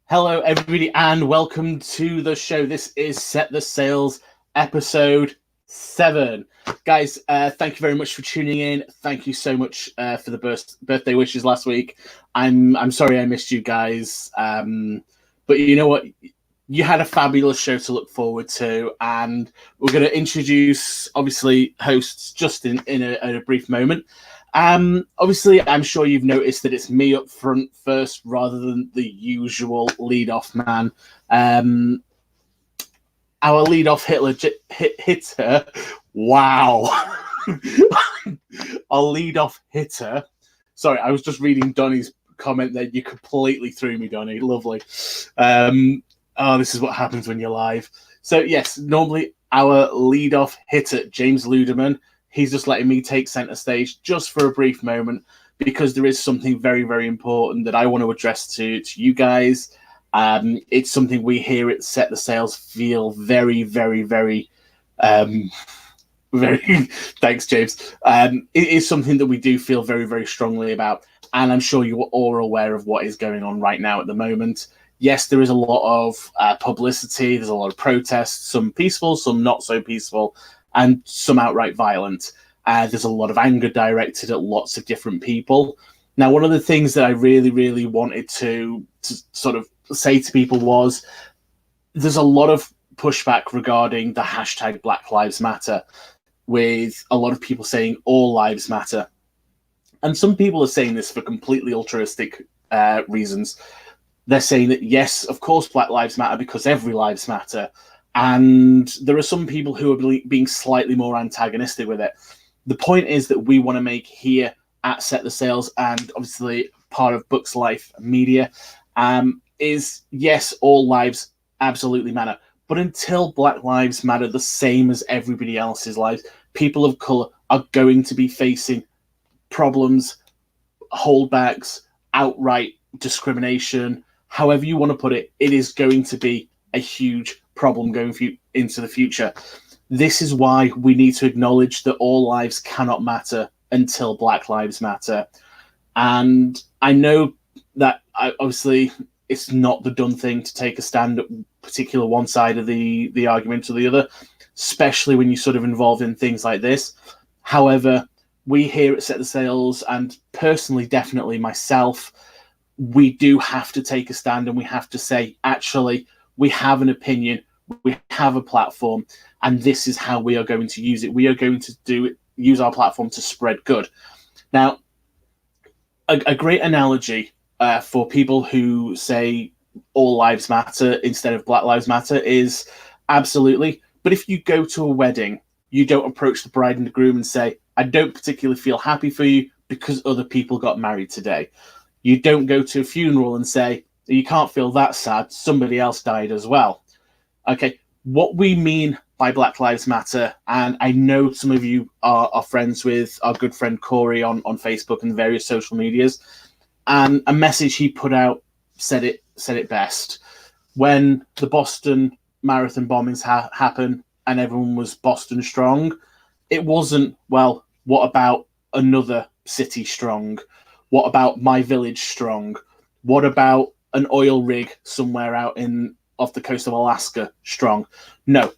Hello, everybody, and welcome to the show. This is Set the Sails, episode 7. Guys, thank you very much for tuning in. Thank you so much for the birthday wishes last week. I'm sorry I missed you guys, but you know what? You had a fabulous show to look forward to, and we're going to introduce, obviously, hosts just in a brief moment. Obviously, I'm sure you've noticed that it's me up front first rather than the usual lead-off man. Our lead-off hitter. Wow. Our lead-off hitter. Sorry, I was just reading Donnie's comment there. You completely threw me, Donnie. Lovely. This is what happens when you're live. So, yes, normally our lead-off hitter, James Ludeman, he's just letting me take center stage just for a brief moment because there is something very, very important that I want to address to you guys. It's something we here at Set the Sails feel very, very, very, very, thanks, James. It is something that we do feel very, very strongly about. And I'm sure you are all aware of what is going on right now at the moment. Yes, there is a lot of publicity. There's a lot of protests, some peaceful, some not so peaceful, and some outright violent. There's a lot of anger directed at lots of different people. Now, one of the things that I really, really wanted to sort of say to people was there's a lot of pushback regarding the hashtag Black Lives Matter, with a lot of people saying all lives matter. And some people are saying this for completely altruistic reasons. They're saying that, yes, of course, Black Lives Matter because every lives matter. And there are some people who are being slightly more antagonistic with it. The point is that we want to make here at Set the Sails, and obviously part of Bucs Life Media, is, yes, all lives absolutely matter. But until Black Lives matter the same as everybody else's lives, people of colour are going to be facing problems, holdbacks, outright discrimination, however you want to put it. It is going to be a huge problem going into the future. This is why we need to acknowledge that all lives cannot matter until Black Lives Matter. And I know that obviously it's not the done thing to take a stand at particular one side of the argument or the other, especially when you're sort of involved in things like this. However, we here at Set the Sails, and personally, definitely myself, we do have to take a stand, and we have to say, actually, we have an opinion, we have a platform, and this is how we are going to use it. We are going to use our platform to spread good. Now, a great analogy for people who say all lives matter instead of Black Lives Matter is absolutely. But if you go to a wedding, you don't approach the bride and the groom and say, I don't particularly feel happy for you because other people got married today. You don't go to a funeral and say, you can't feel that sad, somebody else died as well. Okay, what we mean by Black Lives Matter, and I know some of you are friends with our good friend Corey on Facebook and various social medias, and a message he put out said it best. When the Boston Marathon bombings happened and everyone was Boston strong, it wasn't, well, what about another city strong? What about my village strong? What about an oil rig somewhere out off the coast of Alaska strong? No,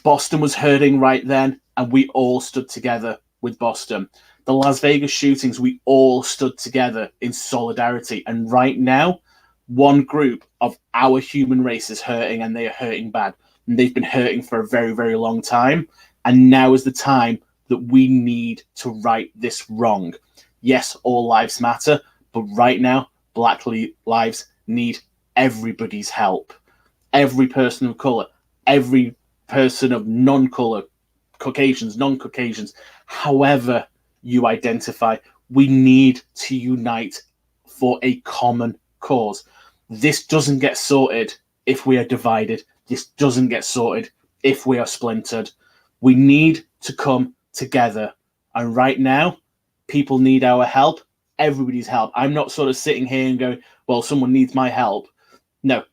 Boston was hurting right then, and we all stood together with Boston. The Las Vegas shootings, we all stood together in solidarity. And right now, one group of our human race is hurting, and they are hurting bad. And they've been hurting for a very, very long time. And now is the time that we need to right this wrong. Yes, all lives matter, but right now, Black lives need everybody's help. Every person of color, every person of non-color, Caucasians, non-Caucasians, however you identify, we need to unite for a common cause. This doesn't get sorted if we are divided. This doesn't get sorted if we are splintered. We need to come together. And right now, people need our help. Everybody's help. I'm not sort of sitting here and going, well, someone needs my help. No.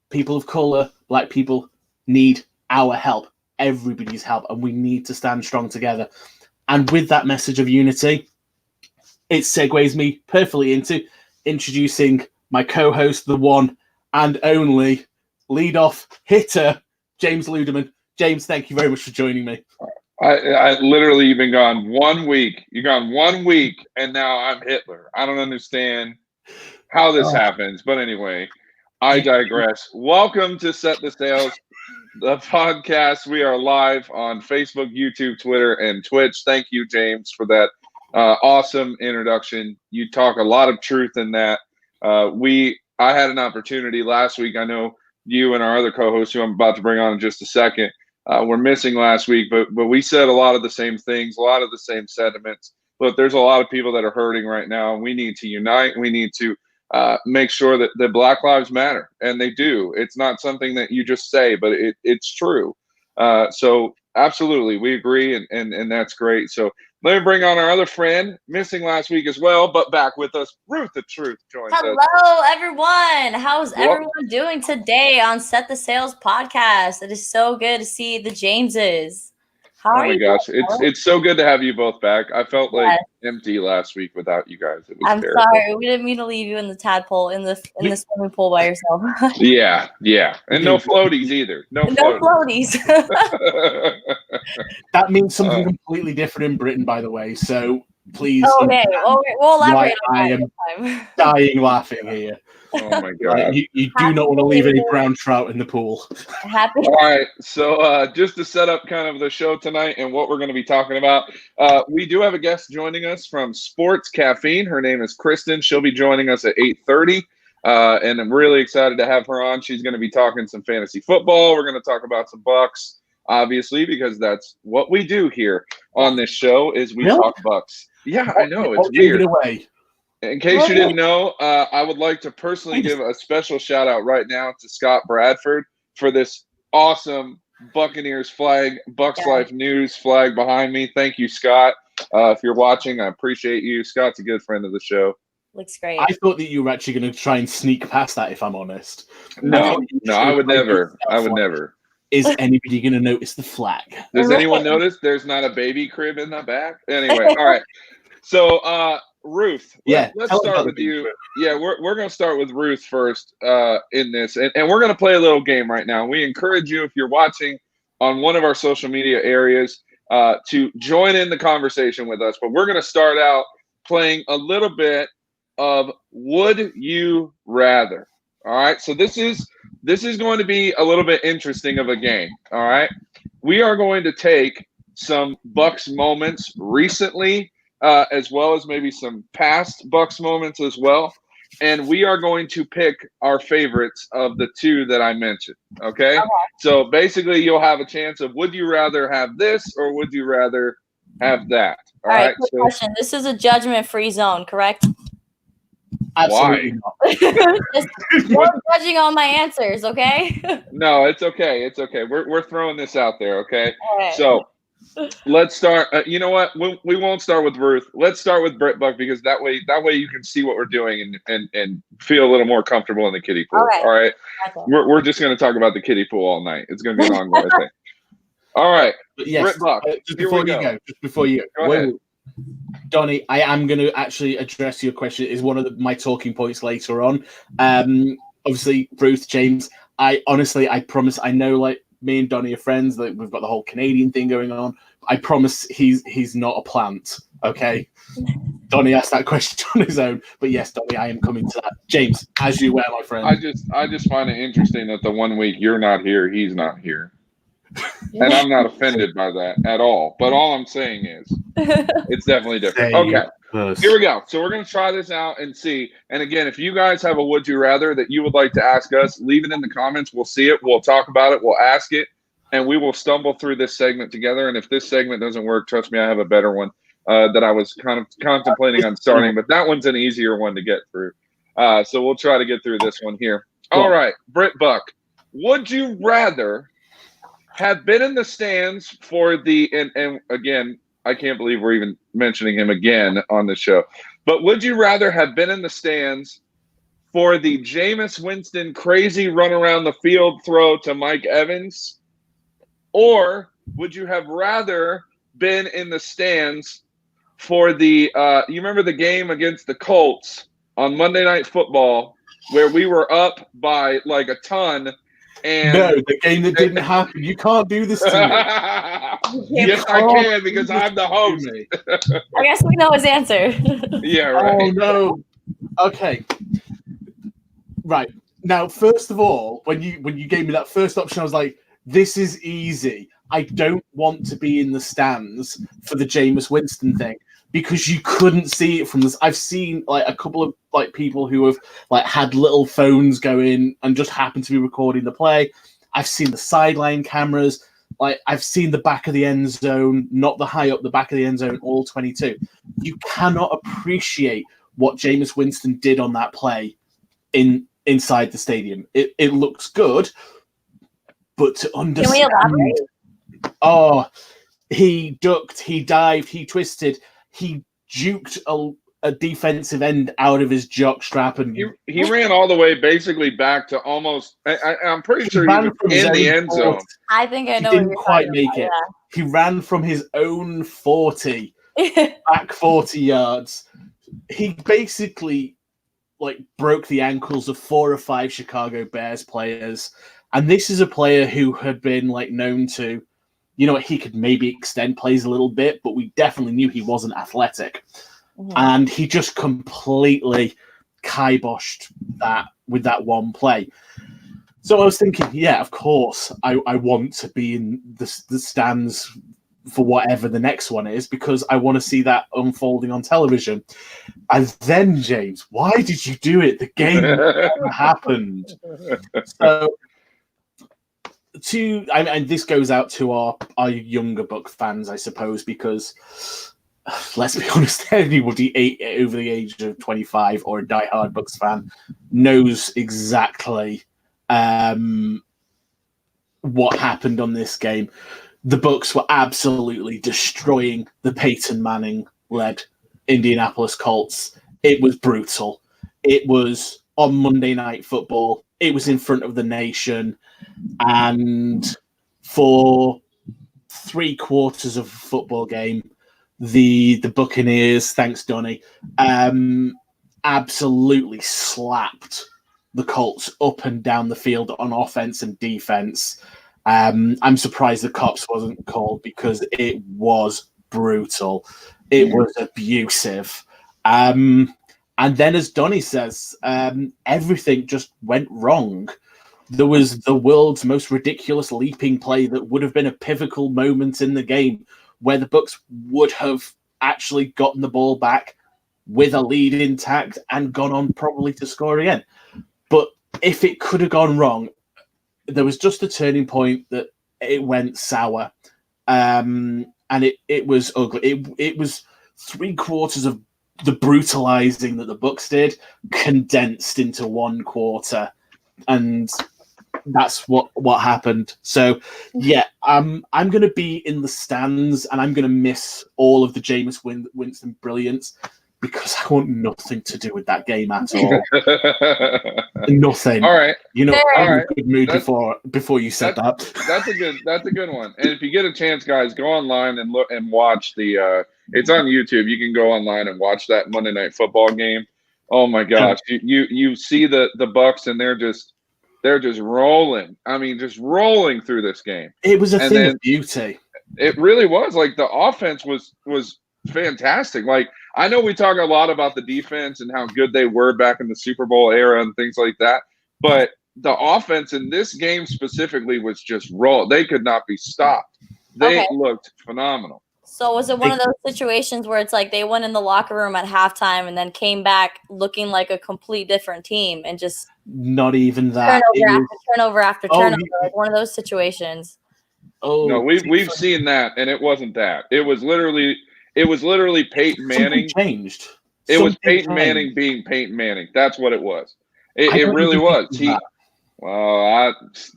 People of color, Black people, need our help. Everybody's help. And we need to stand strong together. And with that message of unity, it segues me perfectly into introducing my co-host, the one and only leadoff hitter, James Ludeman. James, thank you very much for joining me. I literally, you've been gone 1 week. You're gone 1 week, and now I'm Hitler. I don't understand how this happens. But anyway, I digress. Welcome to Set the Sails, the podcast. We are live on Facebook, YouTube, Twitter, and Twitch. Thank you, James, for that awesome introduction. You talk a lot of truth in that. I had an opportunity last week. I know you and our other co-host, who I'm about to bring on in just a second, were missing last week, but we said a lot of the same things, a lot of the same sentiments. But there's a lot of people that are hurting right now, and we need to unite. We need to make sure that Black lives matter, and they do. It's not something that you just say, but it's true. So absolutely, we agree, and that's great. So let me bring on our other friend, missing last week as well, but back with us. Ruth The Truth joins us. Hello, everyone. How's everyone doing today on Set the Sails podcast? It is so good to see the Jameses. How are you? Oh my gosh, it's so good to have you both back. I felt like empty last week without you guys. It was I'm terrible. sorry, we didn't mean to leave you in the tadpole in the swimming pool by yourself. Yeah, and no floaties either. No floaties. That means something completely different in Britain, by the way. So please. Okay, we'll elaborate on that. I am dying laughing here. Oh my god! You do not want to leave any brown trout in the pool. Happy. All right, so just to set up kind of the show tonight and what we're going to be talking about, we do have a guest joining us from Sports Caffeine. Her name is Kristin. She'll be joining us at 8:30, and I'm really excited to have her on. She's going to be talking some fantasy football. We're going to talk about some Bucs, obviously, because that's what we do here on this show is we talk Bucs. Yeah, I know, it's weird. Away. In case you didn't know, I would like to personally give a special shout out right now to Scott Bradford for this awesome Buccaneers flag, Bucs Life News flag behind me. Thank you, Scott. If you're watching, I appreciate you. Scott's a good friend of the show. Looks great. I thought that you were actually going to try and sneak past that, if I'm honest. No, I would never. I would never. Is anybody going to notice the flag? Does anyone notice there's not a baby crib in the back? Anyway, all right. So, Ruth, let's start with you. Yeah, we're going to start with Ruth first in this. And we're going to play a little game right now. We encourage you, if you're watching on one of our social media areas, to join in the conversation with us. But we're going to start out playing a little bit of Would You Rather. All right, so this is going to be a little bit interesting of a game. All right, we are going to take some Bucs moments recently, as well as maybe some past Bucs moments as well, and we are going to pick our favorites of the two that I mentioned. Okay, so basically, you'll have a chance of would you rather have this or would you rather have that. All right. Quick question. This is a judgment-free zone, correct? Absolutely not. You're judging all my answers, okay? No, it's okay. It's okay. We're throwing this out there, okay? Right. So let's start. You know what? We won't start with Ruth. Let's start with BritBuc because that way you can see what we're doing and feel a little more comfortable in the kiddie pool. Okay. All right. Okay. We're just going to talk about the kiddie pool all night. It's going to be an ongoing thing. All right. Yes, BritBuc. just before you go. Go ahead. Donnie, I am going to actually address your question. It is one of my talking points later on. Obviously, Ruth, James, I promise, I know like me and Donnie are friends. That we've got the whole Canadian thing going on. I promise he's not a plant. Okay. Donnie asked that question on his own, but yes, Donnie, I am coming to that. James, as you were, my friend. I just find it interesting that the 1 week you're not here, he's not here, and I'm not offended by that at all. But all I'm saying is, it's definitely different. Okay, here we go. So we're gonna try this out and see. And again, if you guys have a would you rather that you would like to ask us, leave it in the comments. We'll see it. We'll talk about it. We'll ask it, and we will stumble through this segment together. And if this segment doesn't work, trust me, I have a better one. That I was kind of contemplating on starting, but that one's an easier one to get through. So we'll try to get through this one here. All right, BritBuc, would you rather have been in the stands for the and again, I can't believe we're even mentioning him again on the show, but would you rather have been in the stands for the Jameis Winston crazy run around the field throw to Mike Evans, or would you have rather been in the stands for the you remember the game against the Colts on Monday Night Football where we were up by like a ton? And no, the game that didn't happen. You can't do this to me. Yes, I can, because I'm the host. I guess we know his answer. Yeah, right. Oh no. Okay. Right. Now, first of all, when you gave me that first option, I was like, this is easy. I don't want to be in the stands for the Jameis Winston thing, because you couldn't see it from this. I've seen like a couple of like people who have like had little phones going and just happened to be recording the play. I've seen the sideline cameras. Like I've seen the back of the end zone, not the high up, the back of the end zone, all 22. You cannot appreciate what Jameis Winston did on that play inside the stadium. It looks good, but to understand. Can we elaborate? Oh, he ducked, he dived, he twisted, he juked a defensive end out of his jock strap, and he ran all the way basically back to almost. I'm pretty sure he was in the end zone. I think I know. He didn't quite make it. Yeah. He ran from his own 40 back 40 yards. He basically like broke the ankles of 4 or 5 Chicago Bears players, and this is a player who had been like known to. You know, he could maybe extend plays a little bit, but we definitely knew he wasn't athletic. Mm-hmm. And he just completely kiboshed that with that one play. So I was thinking, yeah, of course, I want to be in the stands for whatever the next one is, because I want to see that unfolding on television. And then, James, why did you do it? The game never happened. So... and this goes out to our younger Buc fans, I suppose, because let's be honest, anybody over the age of 25 or a diehard Bucs fan knows exactly what happened on this game. The Bucs were absolutely destroying the Peyton Manning-led Indianapolis Colts. It was brutal. It was on Monday Night Football. It was in front of the nation. And for 3/4 of a football game, the Buccaneers, thanks Donnie, absolutely slapped the Colts up and down the field on offense and defense. I'm surprised the cops wasn't called, because it was brutal. It was abusive. And then, as Donnie says, everything just went wrong. There was the world's most ridiculous leaping play that would have been a pivotal moment in the game, where the Bucs would have actually gotten the ball back with a lead intact and gone on probably to score again. But if it could have gone wrong, there was just a turning point that it went sour. And it was ugly. It was 3/4 of the brutalizing that the Bucs did condensed into 1 quarter. And that's what happened. So yeah, I'm going to be in the stands, and I'm going to miss all of the Jameis Winston brilliance, because I want nothing to do with that game at all. Nothing. All right. You know, all I'm right. in a good mood before you said that. That's a good one. And if you get a chance, guys, go online and look and watch the. It's on YouTube. You can go online and watch that Monday Night Football game. Oh my gosh, you see the Bucs, and they're just They're just rolling. I mean, just rolling through this game. It was a thing of beauty. It really was. Like, the offense was fantastic. Like, I know we talk a lot about the defense and how good they were back in the Super Bowl era and things like that, but the offense in this game specifically was just roll. They could not be stopped. They looked phenomenal. So was it one of those situations where it's like they went in the locker room at halftime and then came back looking like a complete different team and just not even that turnover after turnover, like one of those situations? Oh no, we've seen that, and it wasn't that. It was literally Peyton Manning changed. It was Peyton Manning being Peyton Manning. That's what it was. It really was.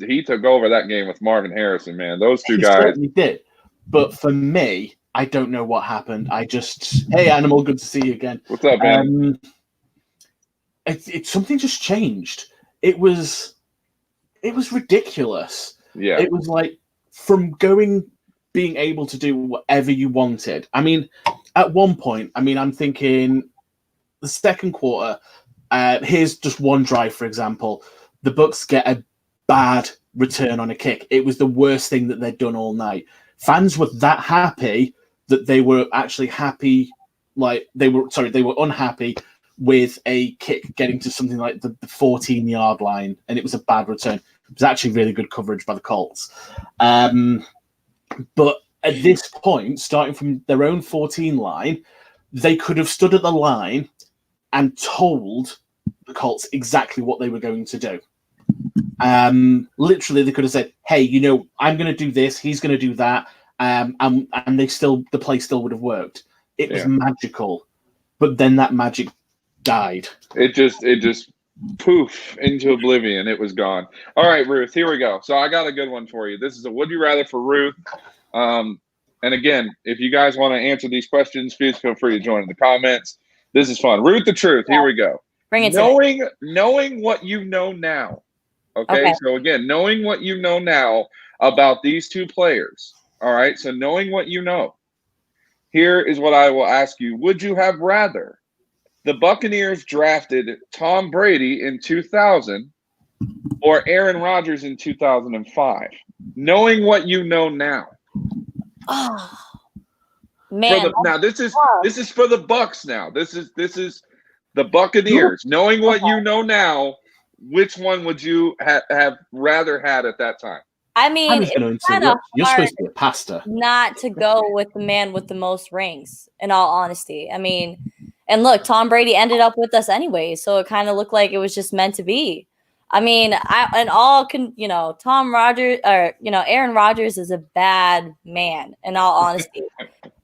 He took over that game with Marvin Harrison, man. Those two guys. Certainly did. But for me, I don't know what happened. Hey, Animal, good to see you again. What's up, man? Something just changed. It was ridiculous. Yeah. It was like from being able to do whatever you wanted. I mean, at one point, I'm thinking the second quarter, here's just one drive, for example. The Bucs get a bad return on a kick. It was the worst thing that they'd done all night. Fans were that happy that they were actually happy. They were unhappy with a kick getting to something like the 14-yard line, and it was a bad return. It was actually really good coverage by the Colts. But at this point, starting from their own 14 line, they could have stood at the line and told the Colts exactly what they were going to do. Literally, they could have said, "Hey, I'm going to do this. He's going to do that," and the play still would have worked. It was magical, but then that magic died. It just poof into oblivion. It was gone. All right, Ruth, here we go. So I got a good one for you. This is a would you rather for Ruth. And again, if you guys want to answer these questions, please feel free to join in the comments. This is fun. Ruth The Truth. Here we go. Bring it. Knowing what you know now. Okay, so again, knowing what you know now about these two players. All right, so knowing what you know. Here is what I will ask you. Would you have rather the Buccaneers drafted Tom Brady in 2000 or Aaron Rodgers in 2005? Knowing what you know now. Oh, man. Now this is for the Bucs now. This is the Buccaneers. Knowing what you know now, which one would you have rather had at that time? It's kind of you're supposed to be a pastor. Not to go with the man with the most rings, in all honesty. And look, Tom Brady ended up with us anyway, so it kind of looked like it was just meant to be. Aaron Rodgers is a bad man, in all honesty.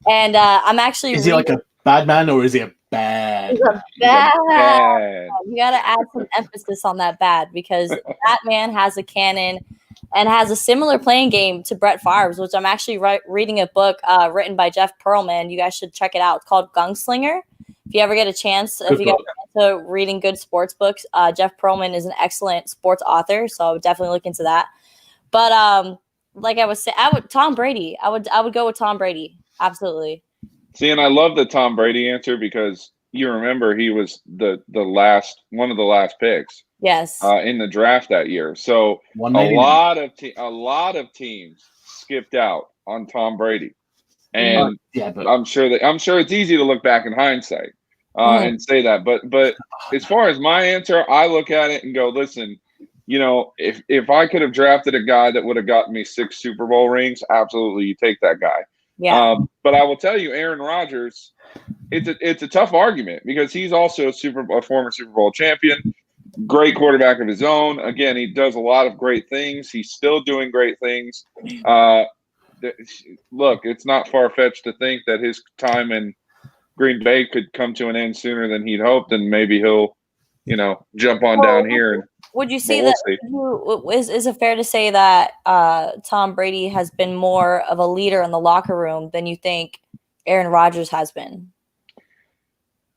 And I'm actually is he like a bad man or is he a bad? He's a bad. You got to add some emphasis on that bad, because that man has a cannon and has a similar playing game to Brett Favre's, which I'm actually reading a book written by Jeff Pearlman. You guys should check it out. It's called Gunslinger. If you ever get a chance, if you get into reading good sports books, Jeff Pearlman is an excellent sports author, so definitely look into that. But like I was saying, Tom Brady. I would go with Tom Brady. Absolutely. See, and I love the Tom Brady answer because you remember he was one of the last picks. Yes. In the draft that year. So a lot of teams skipped out on Tom Brady. And I'm sure it's easy to look back in hindsight and say that. But as far as my answer, I look at it and go, listen, if I could have drafted a guy that would have gotten me 6 Super Bowl rings, absolutely, you take that guy. Yeah. But I will tell you, Aaron Rodgers, it's a tough argument because he's also a former Super Bowl champion, great quarterback of his own. Again, he does a lot of great things. He's still doing great things. Look, it's not far-fetched to think that his time in Green Bay could come to an end sooner than he'd hoped, and maybe he'll, jump on down here. Would you say is it fair to say that Tom Brady has been more of a leader in the locker room than you think Aaron Rodgers has been?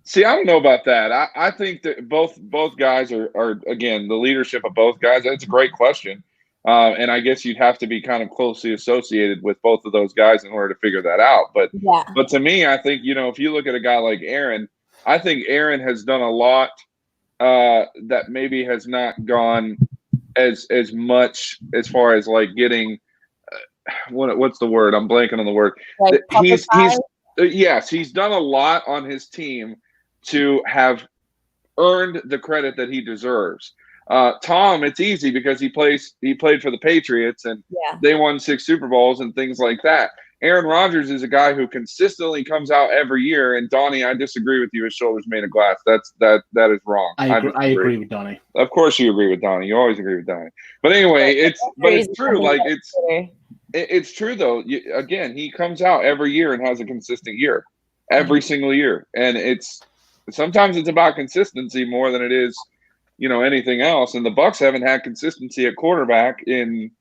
See, I don't know about that. I think that both guys are again, the leadership of both guys. That's a great question. And I guess you'd have to be kind of closely associated with both of those guys in order to figure that out. But to me, I think, if you look at a guy like Aaron, I think Aaron has done a lot that maybe has not gone as much as far as like getting what's the word? I'm blanking on the word. Like He's yes, he's done a lot on his team to have earned the credit that he deserves. Tom, it's easy because he played for the Patriots and they won 6 Super Bowls and things like that. Aaron Rodgers is a guy who consistently comes out every year. And Donnie, I disagree with you. His shoulder's made of glass. That is wrong. I agree with Donnie. Of course you agree with Donnie. You always agree with Donnie. But anyway, it's true. Like it's true though. Again, he comes out every year and has a consistent year, every single year. And sometimes it's about consistency more than it is, anything else. And the Bucs haven't had consistency at quarterback in,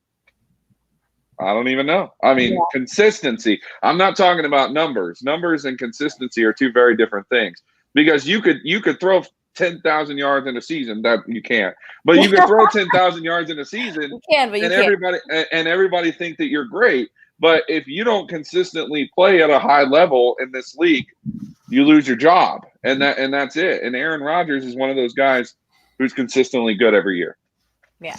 I don't even know. I mean, consistency. I'm not talking about numbers. Numbers and consistency are 2 very different things. Because you could throw 10,000 yards in a season. That you can't. But you could throw 10,000 yards in a season. You can, but everybody think that you're great. But if you don't consistently play at a high level in this league, you lose your job. And that's it. And Aaron Rodgers is one of those guys who's consistently good every year. Yeah.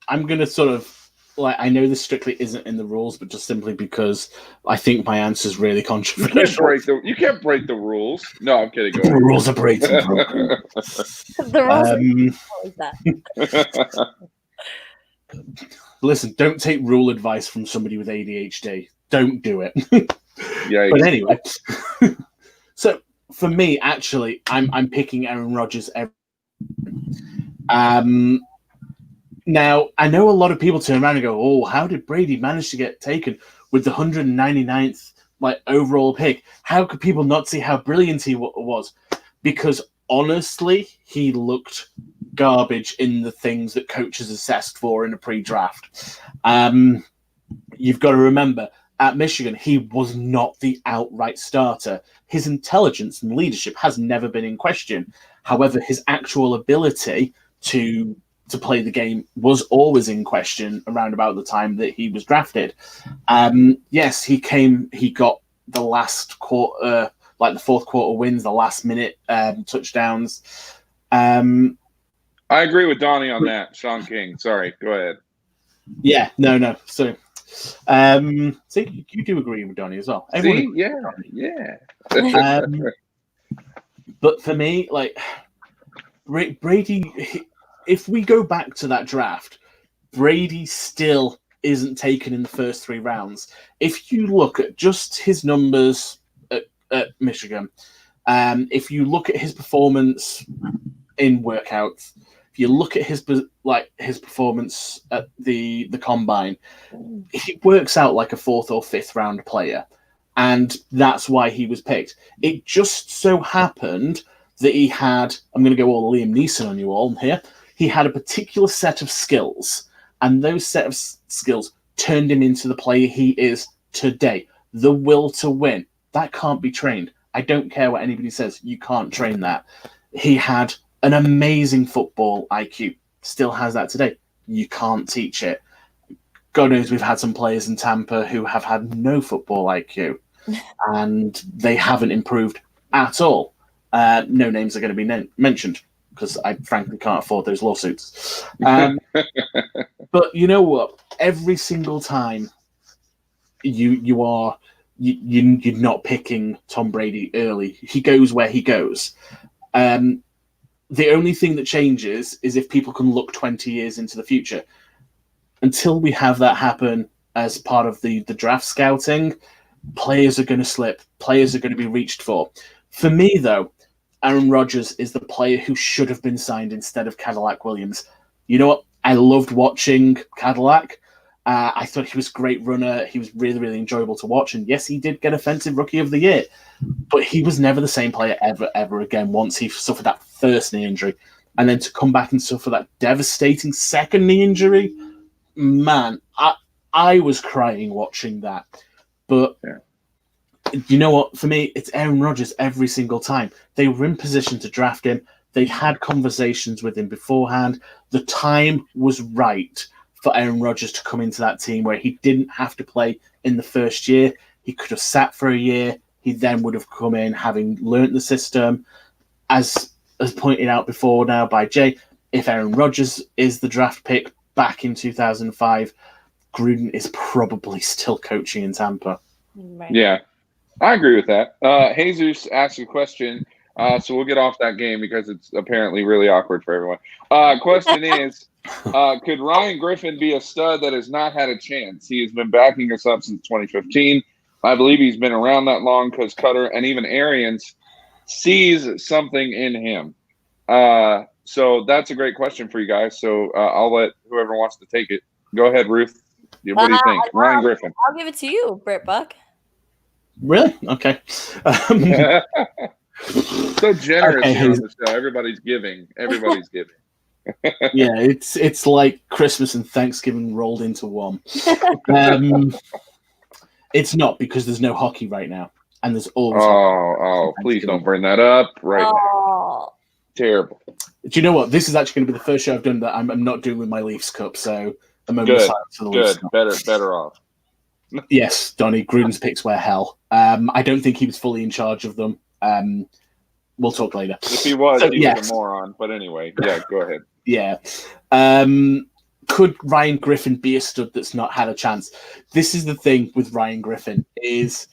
I'm gonna sort of, like, I know this strictly isn't in the rules, but just simply because I think my answer is really controversial. You can't break the rules. No, I'm kidding. The rules are breaking. The rules. Listen, don't take rule advice from somebody with ADHD. Don't do it. Yeah. But anyway, so for me, actually, I'm picking Aaron Rodgers every. Now, I know a lot of people turn around and go, "Oh, how did Brady manage to get taken with the 199th overall pick? How could people not see how brilliant he was?" Because honestly, he looked garbage in the things that coaches assessed for in a pre-draft. You've got to remember, at Michigan, he was not the outright starter. His intelligence and leadership has never been in question. However, his actual ability to play the game was always in question around about the time that he was drafted. Yes, he got the last quarter, the fourth quarter wins, the last minute touchdowns. I agree with Donnie on that. Sean King. Sorry, go ahead. Yeah, no. So, see, you do agree with Donnie as well. See? Yeah. But for me, Brady, if we go back to that draft, Brady still isn't taken in the first 3 rounds. If you look at just his numbers at Michigan, if you look at his performance in workouts, if you look at his performance at the combine, he works out like a 4th or 5th round player, and that's why he was picked. It just so happened that he had, I'm going to go all Liam Neeson on you all here, he had a particular set of skills, and those set of skills turned him into the player he is today. The will to win. That can't be trained. I don't care what anybody says. You can't train that. He had an amazing football IQ. Still has that today. You can't teach it. God knows we've had some players in Tampa who have had no football IQ, and they haven't improved at all. No names are going to be mentioned because I frankly can't afford those lawsuits. But you know what? Every single time you're not picking Tom Brady early. He goes where he goes. The only thing that changes is if people can look 20 years into the future. Until we have that happen as part of the draft scouting, players are going to slip. Players are going to be reached for. For me, though, Aaron Rodgers is the player who should have been signed instead of Cadillac Williams. You know what? I loved watching Cadillac. I thought he was a great runner. He was really, really enjoyable to watch. And yes, he did get Offensive Rookie of the Year. But he was never the same player ever again once he suffered that first knee injury. And then to come back and suffer that devastating second knee injury, man, I was crying watching that. But you know what? For me, it's Aaron Rodgers every single time. They were in position to draft him. They'd had conversations with him beforehand. The time was right for Aaron Rodgers to come into that team where he didn't have to play in the first year. He could have sat for a year. He then would have come in having learnt the system. As pointed out before now by Jay, if Aaron Rodgers is the draft pick back in 2005, Gruden is probably still coaching in Tampa. Right. Yeah, I agree with that. Jesus asked a question, so we'll get off that game because it's apparently really awkward for everyone. Question is, could Ryan Griffin be a stud that has not had a chance? He has been backing us up since 2015. I believe he's been around that long because Cutter and even Arians sees something in him. So that's a great question for you guys. So I'll let whoever wants to take it. Go ahead, Ruth. What do you think? Ryan Griffin. I'll give it to you, BritBuc. Really? Okay. So generous here on the show. Everybody's giving. Yeah, it's like Christmas and Thanksgiving rolled into one. It's not, because there's no hockey right now, and there's always. Please don't bring that up now. Terrible. Do you know what? This is actually going to be the first show I've done that I'm not doing with my Leafs Cup, so a moment of silence for the Leafs Cup. Better off. Yes, Donnie, Gruden's picks were hell. I don't think he was fully in charge of them. We'll talk later. If he was, he was a moron. But anyway, yeah, go ahead. Yeah. Could Ryan Griffin be a stud that's not had a chance? This is the thing with Ryan Griffin is,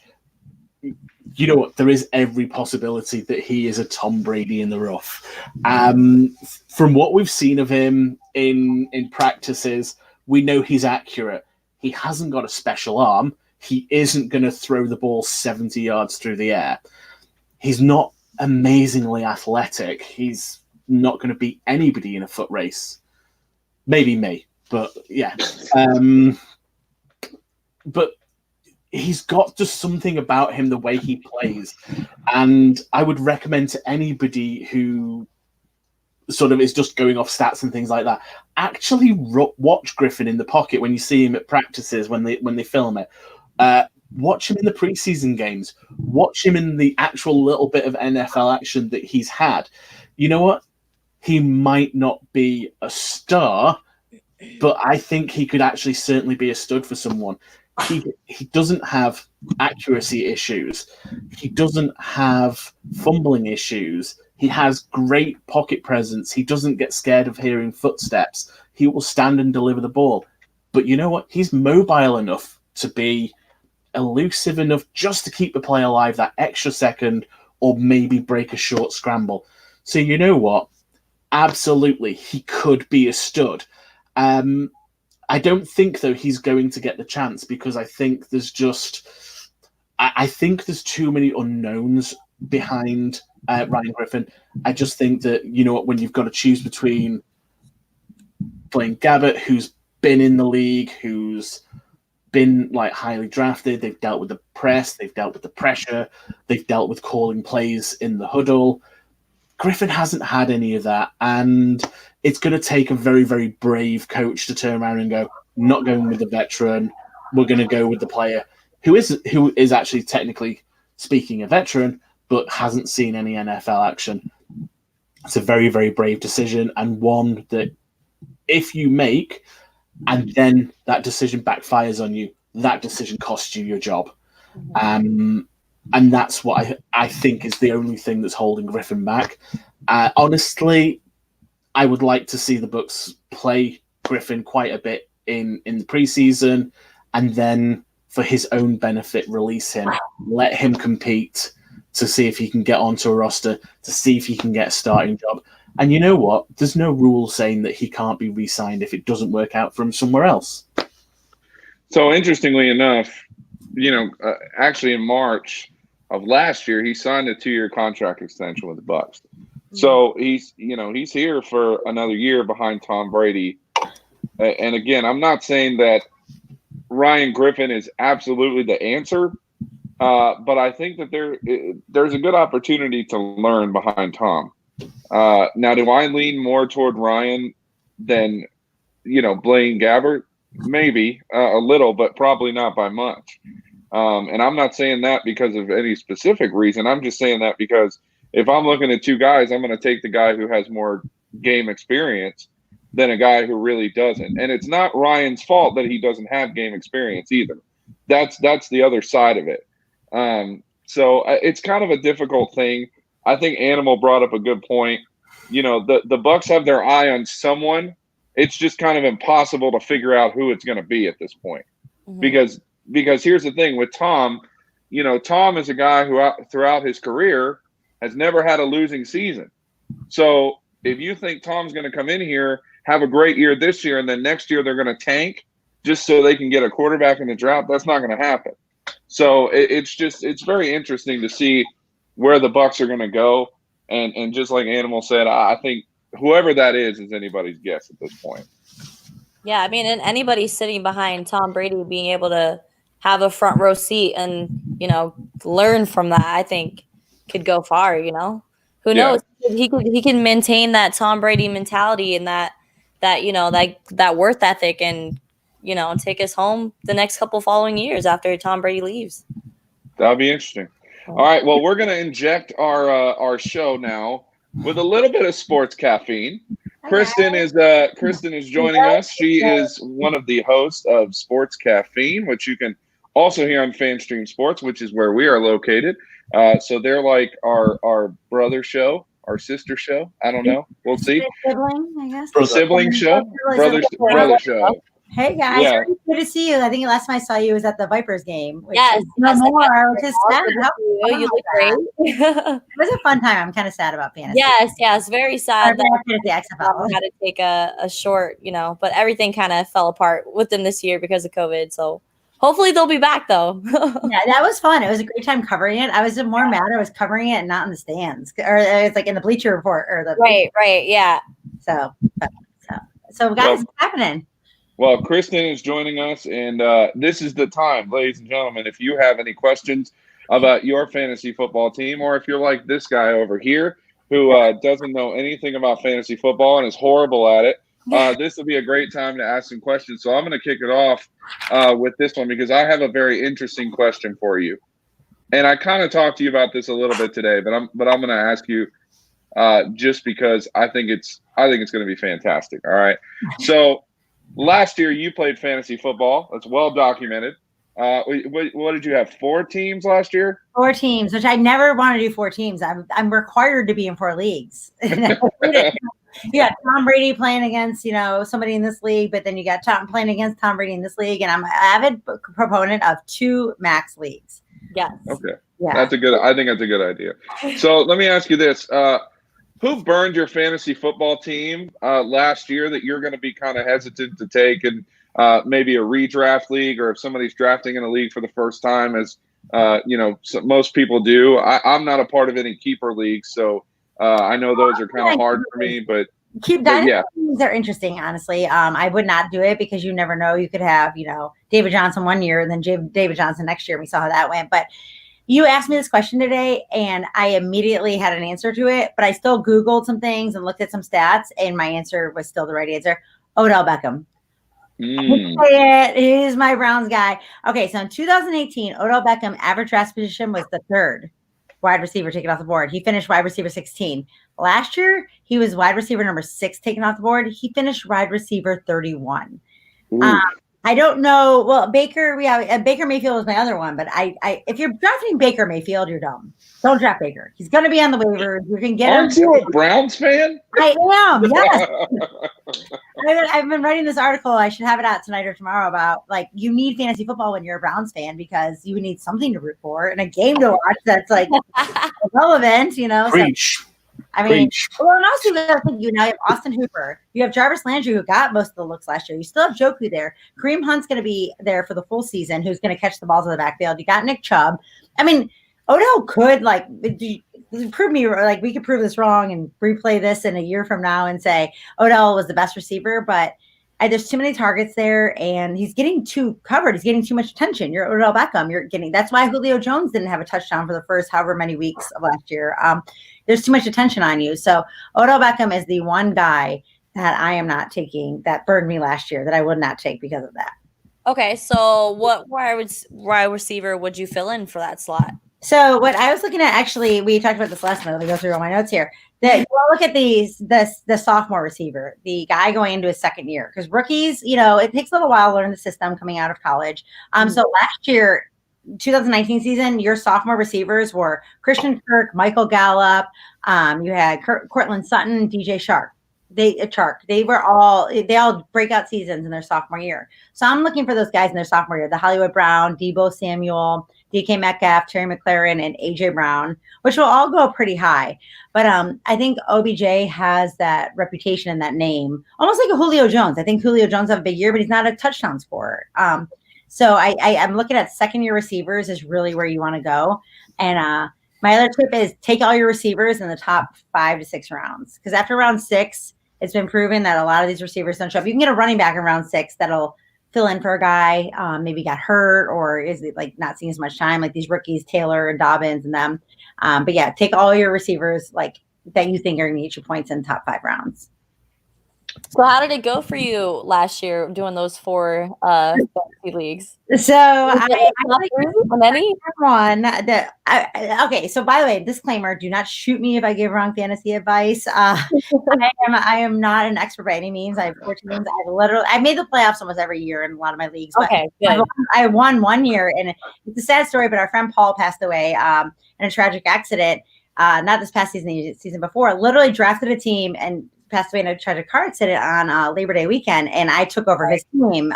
you know what, there is every possibility that he is a Tom Brady in the rough. From what we've seen of him in practices, we know he's accurate. He hasn't got a special arm. He isn't going to throw the ball 70 yards through the air. He's not amazingly athletic. He's not going to beat anybody in a foot race. Maybe me, but yeah. But he's got just something about him, the way he plays. And I would recommend to anybody who sort of is just going off stats and things like that, actually watch Griffin in the pocket when you see him at practices, when they film it. Watch him in the preseason games. Watch him in the actual little bit of NFL action that he's had. You know what? He might not be a star, but I think he could actually certainly be a stud for someone. He doesn't have accuracy issues. He doesn't have fumbling issues. He has great pocket presence. He doesn't get scared of hearing footsteps. He will stand and deliver the ball. But you know what? He's mobile enough to be elusive enough just to keep the play alive that extra second, or maybe break a short scramble. So you know what? Absolutely, he could be a stud. I don't think, though, he's going to get the chance, because I think there's too many unknowns behind Ryan Griffin. I just think that, you know what, when you've got to choose between Blaine Gabbert, who's been in the league, who's been like highly drafted, they've dealt with the press, they've dealt with the pressure, they've dealt with calling plays in the huddle. Griffin hasn't had any of that, and it's going to take a very, very brave coach to turn around and go, not going with the veteran, we're going to go with the player who is actually technically speaking a veteran, but hasn't seen any NFL action. It's a very, very brave decision, and one that if you make, and then that decision backfires on you, that decision costs you your job. And that's what I think is the only thing that's holding Griffin back. Honestly, I would like to see the Bucs play Griffin quite a bit in the preseason, and then for his own benefit, release him, let him compete to see if he can get onto a roster, to see if he can get a starting job. And you know what? There's no rule saying that he can't be re-signed if it doesn't work out for him somewhere else. So interestingly enough, actually in March of last year, he signed a 2-year contract extension with the Bucs. So he's here for another year behind Tom Brady. And again, I'm not saying that Ryan Griffin is absolutely the answer, but I think that there's a good opportunity to learn behind Tom. Now, do I lean more toward Ryan than, Blaine Gabbert? Maybe a little, but probably not by much. And I'm not saying that because of any specific reason. I'm just saying that because if I'm looking at two guys, I'm going to take the guy who has more game experience than a guy who really doesn't. And it's not Ryan's fault that he doesn't have game experience either. That's the other side of it. So it's kind of a difficult thing. I think Animal brought up a good point the Bucs have their eye on someone. It's just kind of impossible to figure out who it's going to be at this point. Mhm. Because here's the thing with Tom, Tom is a guy who throughout his career has never had a losing season. So if you think Tom's going to come in here, have a great year this year, and then next year they're going to tank just so they can get a quarterback in the draft, that's not going to happen. So it's very interesting to see where the Bucs are going to go. And just like Animal said, I think whoever that is anybody's guess at this point. Yeah, I mean, and anybody sitting behind Tom Brady being able to have a front row seat and, learn from that, I think could go far, Who knows? He can maintain that Tom Brady mentality and that worth ethic and, take us home the next couple following years after Tom Brady leaves. That'll be interesting. All right, well, we're going to inject our show now with a little bit of sports caffeine. Kristin is joining us. She is one of the hosts of Sports Caffeine, which you can also hear on FanStream Sports, which is where we are located. So they're like our brother show, our sister show. I don't know. We'll see. Sibling, I guess. Sibling show, brother show. Hey guys, really good to see you. I think the last time I saw you was at the Vipers game. Yes, no more. I was just sad. You look great. It was a fun time. I'm kind of sad about fantasy. Yes, very sad that I had to take a short, but everything kind of fell apart within this year because of COVID. So hopefully they'll be back though. Yeah, that was fun. It was a great time covering it. I was more mad I was covering it and not in the stands, or it's like in the Bleacher Report or the right, yeah. So guys, what's happening? Well, Kristin is joining us, and this is the time, ladies and gentlemen. If you have any questions about your fantasy football team, or if you're like this guy over here who doesn't know anything about fantasy football and is horrible at it, this will be a great time to ask some questions. So I'm going to kick it off with this one because I have a very interesting question for you. And I kind of talked to you about this a little bit today, but I'm going to ask you just because I think it's going to be fantastic. All right, so. Last year, you played fantasy football. That's well documented. What did you have? 4 teams last year? 4 teams, which I never want to do 4 teams. I'm required to be in 4 leagues. You got Tom Brady playing against, somebody in this league, but then you got Tom playing against Tom Brady in this league, and I'm an avid proponent of 2 max leagues. Yes. Okay. Yeah. I think that's a good idea. So let me ask you this. Who burned your fantasy football team last year that you're going to be kind of hesitant to take in maybe a redraft league, or if somebody's drafting in a league for the first time, as most people do? I'm not a part of any keeper leagues, so I know those are kind of hard for me. But teams are interesting, honestly. I would not do it because you never know. You could have David Johnson one year and then David Johnson next year. We saw how that went, but. You asked me this question today, and I immediately had an answer to it, but I still Googled some things and looked at some stats, and my answer was still the right answer. Odell Beckham. He's my Browns guy. Okay, so in 2018, Odell Beckham average draft position was the 3rd wide receiver taken off the board. He finished wide receiver 16. Last year, he was wide receiver number 6 taken off the board. He finished wide receiver 31. I don't know. Well, Baker Mayfield was my other one, but if you're drafting Baker Mayfield, you're dumb. Don't draft Baker. He's going to be on the waivers. You can get him. Aren't you a Browns fan? I am. Yes. I've been writing this article. I should have it out tonight or tomorrow about you need fantasy football when you're a Browns fan because you need something to root for and a game to watch that's relevant. Preach. So, I mean, and also you now have Austin Hooper. You have Jarvis Landry, who got most of the looks last year. You still have Joku there. Kareem Hunt's going to be there for the full season, who's going to catch the balls in the backfield. You got Nick Chubb. I mean, Odell could prove me we could prove this wrong and replay this in a year from now and say Odell was the best receiver, but there's too many targets there, and he's getting too covered. He's getting too much attention. You're Odell Beckham. That's why Julio Jones didn't have a touchdown for the first however many weeks of last year. There's too much attention on you. So Odell Beckham is the one guy that I am not taking that burned me last year that I would not take because of that. Okay, so what wide receiver would you fill in for that slot? So what I was looking at, actually, we talked about this last night. Let me go through all my notes here. Look at the sophomore receiver, the guy going into his second year, because rookies, it takes a little while to learn the system coming out of college. So last year, 2019 season, your sophomore receivers were Christian Kirk, Michael Gallup. You had Cortland Sutton, DJ Shark. They all breakout seasons in their sophomore year. So I'm looking for those guys in their sophomore year: the Hollywood Brown, Debo Samuel, DK Metcalf, Terry McLaurin, and AJ Brown, which will all go pretty high. But I think OBJ has that reputation and that name, almost like a Julio Jones. I think Julio Jones have a big year, but he's not a touchdown scorer. So I'm looking at second-year receivers is really where you want to go. And my other tip is take all your receivers in the top 5 to 6 rounds, because after round 6, it's been proven that a lot of these receivers don't show up. You can get a running back in round 6 that'll fill in for a guy, maybe got hurt or is like not seeing as much time, like these rookies, Taylor and Dobbins and them. But yeah, take all your receivers like that you think are going to get you points in the top 5 rounds. So how did it go for you last year doing those 4 fantasy leagues? So I one okay. So by the way, disclaimer: do not shoot me if I give wrong fantasy advice. I am not an expert by any means. I have 14 games. I made the playoffs almost every year in a lot of my leagues. Okay, good. I won one year, and it's a sad story. But our friend Paul passed away in a tragic accident. Not this past season, the season before. Literally drafted a team and passed away in a tragic car accident on Labor Day weekend, and I took over his team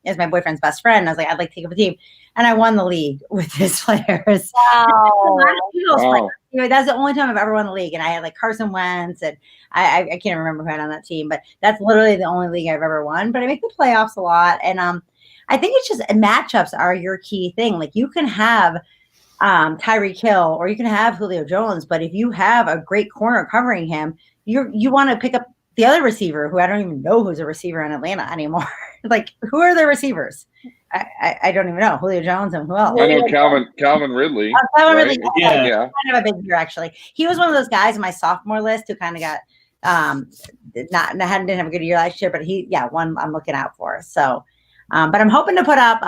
as my boyfriend's best friend. I was like, I'd like to take over the team, and I won the league with his players. Wow. That's the only time I've ever won the league, and I had like Carson Wentz, and I can't remember who I had on that team, but that's literally the only league I've ever won. But I make the playoffs a lot, and I think it's just matchups are your key thing. Like you can have Tyreek Hill or you can have Julio Jones, but if you have a great corner covering him, you want to pick up the other receiver who I don't even know who's a receiver in Atlanta anymore. Like, who are the receivers? I don't even know. Julio Jones and who else? I know Calvin Ridley. Calvin Ridley. Yeah. Kind of a big year, actually. He was one of those guys in my sophomore list who kind of got didn't have a good year last year, but one I'm looking out for. So, but I'm hoping to put up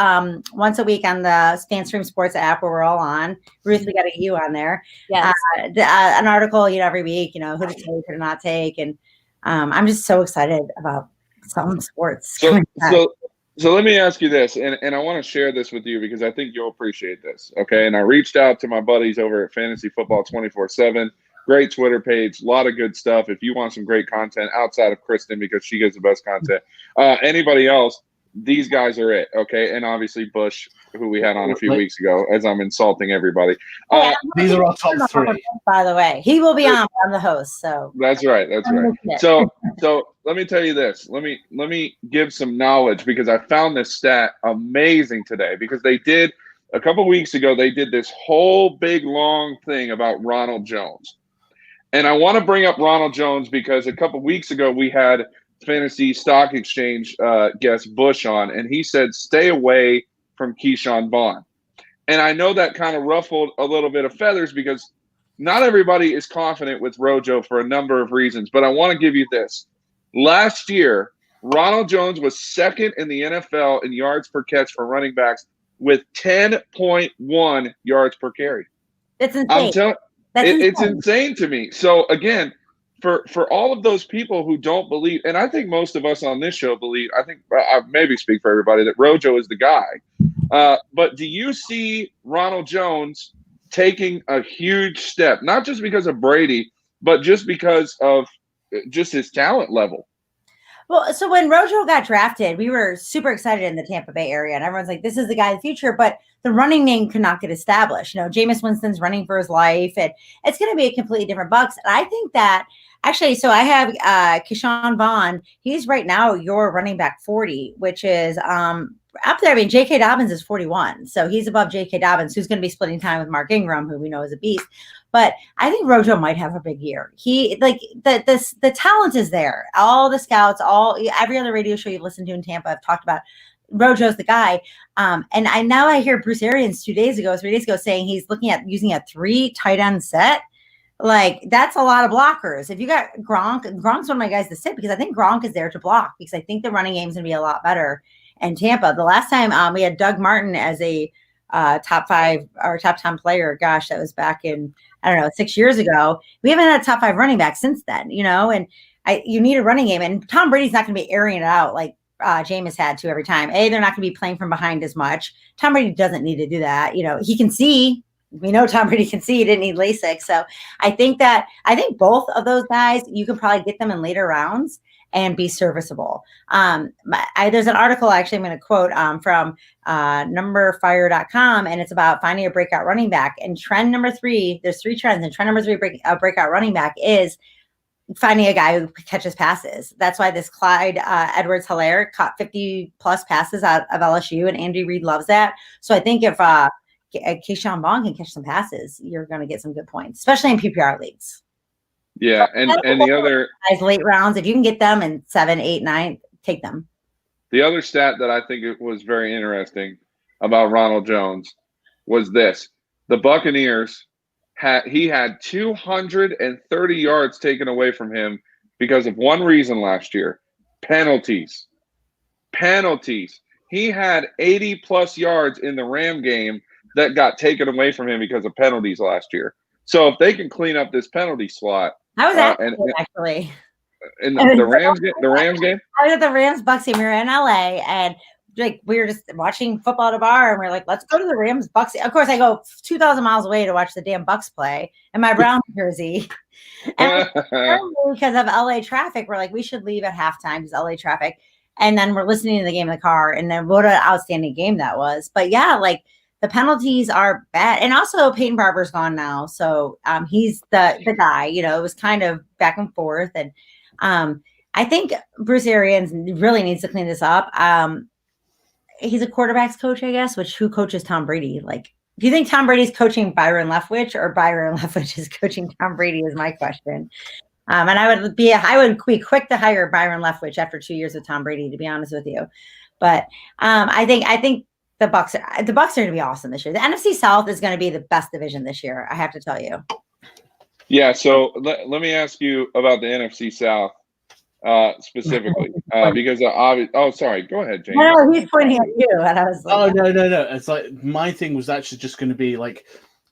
once a week on the FanStream Sports app where we're all on. Ruth, we got to get you on there. Yes. An article, every week, who to take, who to not take, and I'm just so excited about some sports. So let me ask you this, and I want to share this with you because I think you'll appreciate this. Okay, and I reached out to my buddies over at Fantasy Football 24/7. Great Twitter page, a lot of good stuff. If you want some great content outside of Kristin, because she gives the best content, anybody else, these guys are it, okay? And obviously Bush, who we had on a few weeks ago, as I'm insulting everybody. These are our top 3. By the way, he will be on. I'm the host, so that's right. So let me tell you this. Let me give some knowledge because I found this stat amazing today. Because they did a couple weeks ago, they did this whole big long thing about Ronald Jones, and I want to bring up Ronald Jones because a couple weeks ago we had Fantasy Stock Exchange guest Bush on, and he said stay away from Keyshawn Vaughn. And I know that kind of ruffled a little bit of feathers because not everybody is confident with Rojo for a number of reasons, but I want to give you this. Last year, Ronald Jones was second in the NFL in yards per catch for running backs with 10.1 yards per carry. It's insane. It's insane to me. So again, for all of those people who don't believe, and I think most of us on this show believe, I think I maybe speak for everybody, that Rojo is the guy. But do you see Ronald Jones taking a huge step, not just because of Brady, but just because of just his talent level? Well, so when Rojo got drafted, we were super excited in the Tampa Bay area, and everyone's like, this is the guy of the future, but the running name could not get established. Jameis Winston's running for his life, and it's going to be a completely different Bucs. And I think that actually, so I have Keyshawn Vaughn. He's right now your running back 40, which is up there. I mean, J.K. Dobbins is 41, so he's above J.K. Dobbins, who's going to be splitting time with Mark Ingram, who we know is a beast. But I think Rojo might have a big year. He the talent is there. All the scouts, every other radio show you've listened to in Tampa, I've talked about Rojo's the guy. And I hear Bruce Arians 3 days ago saying he's looking at using a 3 tight end set. Like, that's a lot of blockers. If you got Gronk's one of my guys to sit because I think Gronk is there to block because I think the running game is going to be a lot better in Tampa. The last time we had Doug Martin as a top 5 or top 10 player. Gosh, that was back in, 6 years ago. We haven't had a top 5 running back since then, and you need a running game. And Tom Brady's not going to be airing it out like Jameis had to every time. They're not going to be playing from behind as much. Tom Brady doesn't need to do that. He can see. We know Tom Brady can see. He didn't need LASIK. So I think both of those guys, you can probably get them in later rounds and be serviceable. There's an article actually I'm going to quote from numberfire.com, and it's about finding a breakout running back. And trend number 3, there's 3 trends, and trend number 3 breakout running back is finding a guy who catches passes. That's why this Clyde Edwards-Helaire caught 50 plus passes out of LSU, and Andy Reid loves that. So I think if Keyshawn Vaughn can catch some passes, you're going to get some good points, especially in PPR leagues. Yeah, and the other guys late rounds, if you can get them in 7, 8, 9, take them. The other stat that I think it was very interesting about Ronald Jones was this: the Buccaneers had 230 yards taken away from him because of one reason last year: penalties. He had 80 plus yards in the Ram game that got taken away from him because of penalties last year. So if they can clean up this penalty slot, I was actually in the Rams game. I was at the Rams Bucs game. We were in LA, and we were just watching football at a bar, and we are like, let's go to the Rams Bucs. Of course, I go 2,000 miles away to watch the damn Bucs play in my Browns jersey. And because of LA traffic, we're like, we should leave at halftime because LA traffic. And then we're listening to the game in the car, and then what an outstanding game that was. But yeah, the penalties are bad. And also Peyton Barber's gone now. So he's the guy, it was kind of back and forth. And I think Bruce Arians really needs to clean this up. He's a quarterback's coach, I guess, who coaches Tom Brady? Do you think Tom Brady's coaching Byron Leftwich, or Byron Leftwich is coaching Tom Brady is my question. And I would be quick to hire Byron Leftwich after 2 years with Tom Brady, to be honest with you. But I think the Bucs are going to be awesome this year. The NFC South is going to be the best division this year, I have to tell you. Yeah, so let me ask you about the NFC South specifically, because sorry, go ahead, James. No, he's pointing at you, and I was like, no. It's my thing was actually just going to be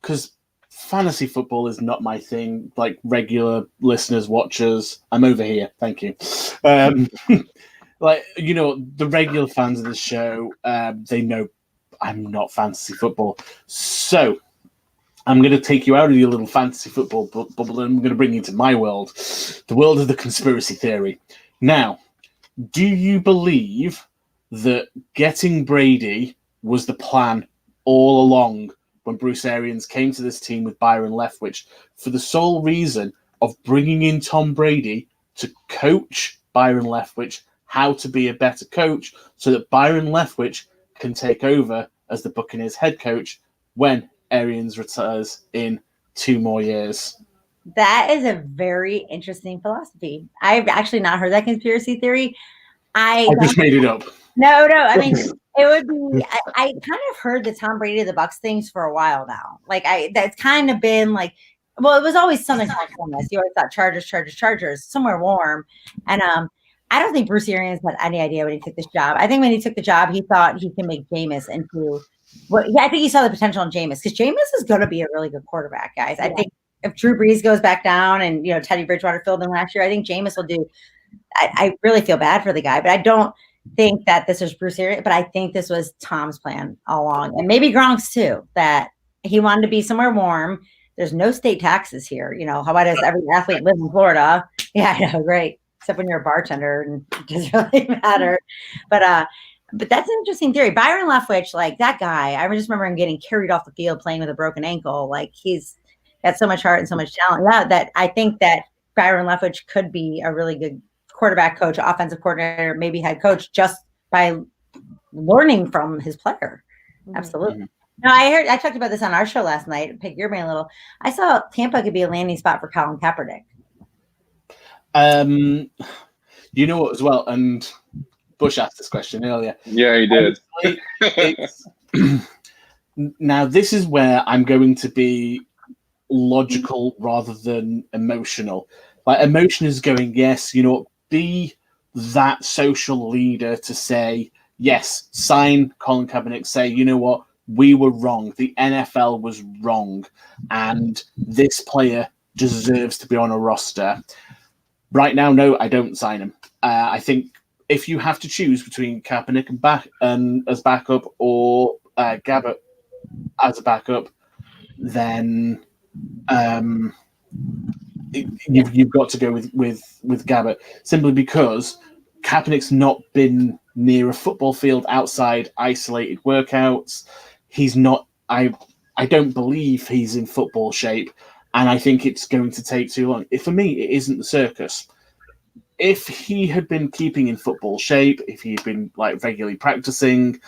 because fantasy football is not my thing. Regular listeners, watchers, I'm over here. Thank you. The regular fans of the show, they know I'm not fantasy football. So I'm going to take you out of your little fantasy football bubble, and I'm going to bring you to my world, the world of the conspiracy theory. Now, do you believe that getting Brady was the plan all along when Bruce Arians came to this team with Byron Leftwich for the sole reason of bringing in Tom Brady to coach Byron Leftwich how to be a better coach so that Byron Leftwich can take over as the Buccaneers head coach when Arians retires in 2 more years? That is a very interesting philosophy. I've actually not heard that conspiracy theory. I just made it up. No. I mean, it would be. I kind of heard the Tom Brady the Bucs things for a while now. That's kind of been it was always Southern California. You always thought Chargers, somewhere warm, and I don't think Bruce Arians had any idea when he took this job. I think when he took the job, he thought he can make Jameis into I think he saw the potential in Jameis, because Jameis is going to be a really good quarterback, guys. I think if Drew Brees goes back down and Teddy Bridgewater filled in last year, I think Jameis will do. I really feel bad for the guy, but I don't think that this was Bruce Arians. But I think this was Tom's plan all along, and maybe Gronk's too. That he wanted to be somewhere warm. There's no state taxes here. How why does every athlete live in Florida? Yeah, I know, great. Except when you're a bartender, and it doesn't really matter. But that's an interesting theory. Byron Leftwich, that guy, I just remember him getting carried off the field playing with a broken ankle. He's got so much heart and so much talent. Yeah, that I think that Byron Leftwich could be a really good quarterback coach, offensive coordinator, maybe head coach, just by learning from his player. Mm-hmm. Absolutely. No, I talked about this on our show last night. Pick your brain a little. I saw Tampa could be a landing spot for Colin Kaepernick. As well, and Bush asked this question earlier. Yeah, he did. Now, this is where I'm going to be logical rather than emotional. Emotion is going, yes, be that social leader to say, yes, sign Colin Kaepernick, say, you know what, we were wrong. The NFL was wrong. And this player deserves to be on a roster. Right now, no, I don't sign him. I think if you have to choose between Kaepernick as backup or Gabbert as a backup, then you've got to go with Gabbert, simply because Kaepernick's not been near a football field outside isolated workouts. He's not. I don't believe he's in football shape, and I think it's going to take too long. For me, it isn't the circus. If he had been keeping in football shape, if he'd been like regularly practicing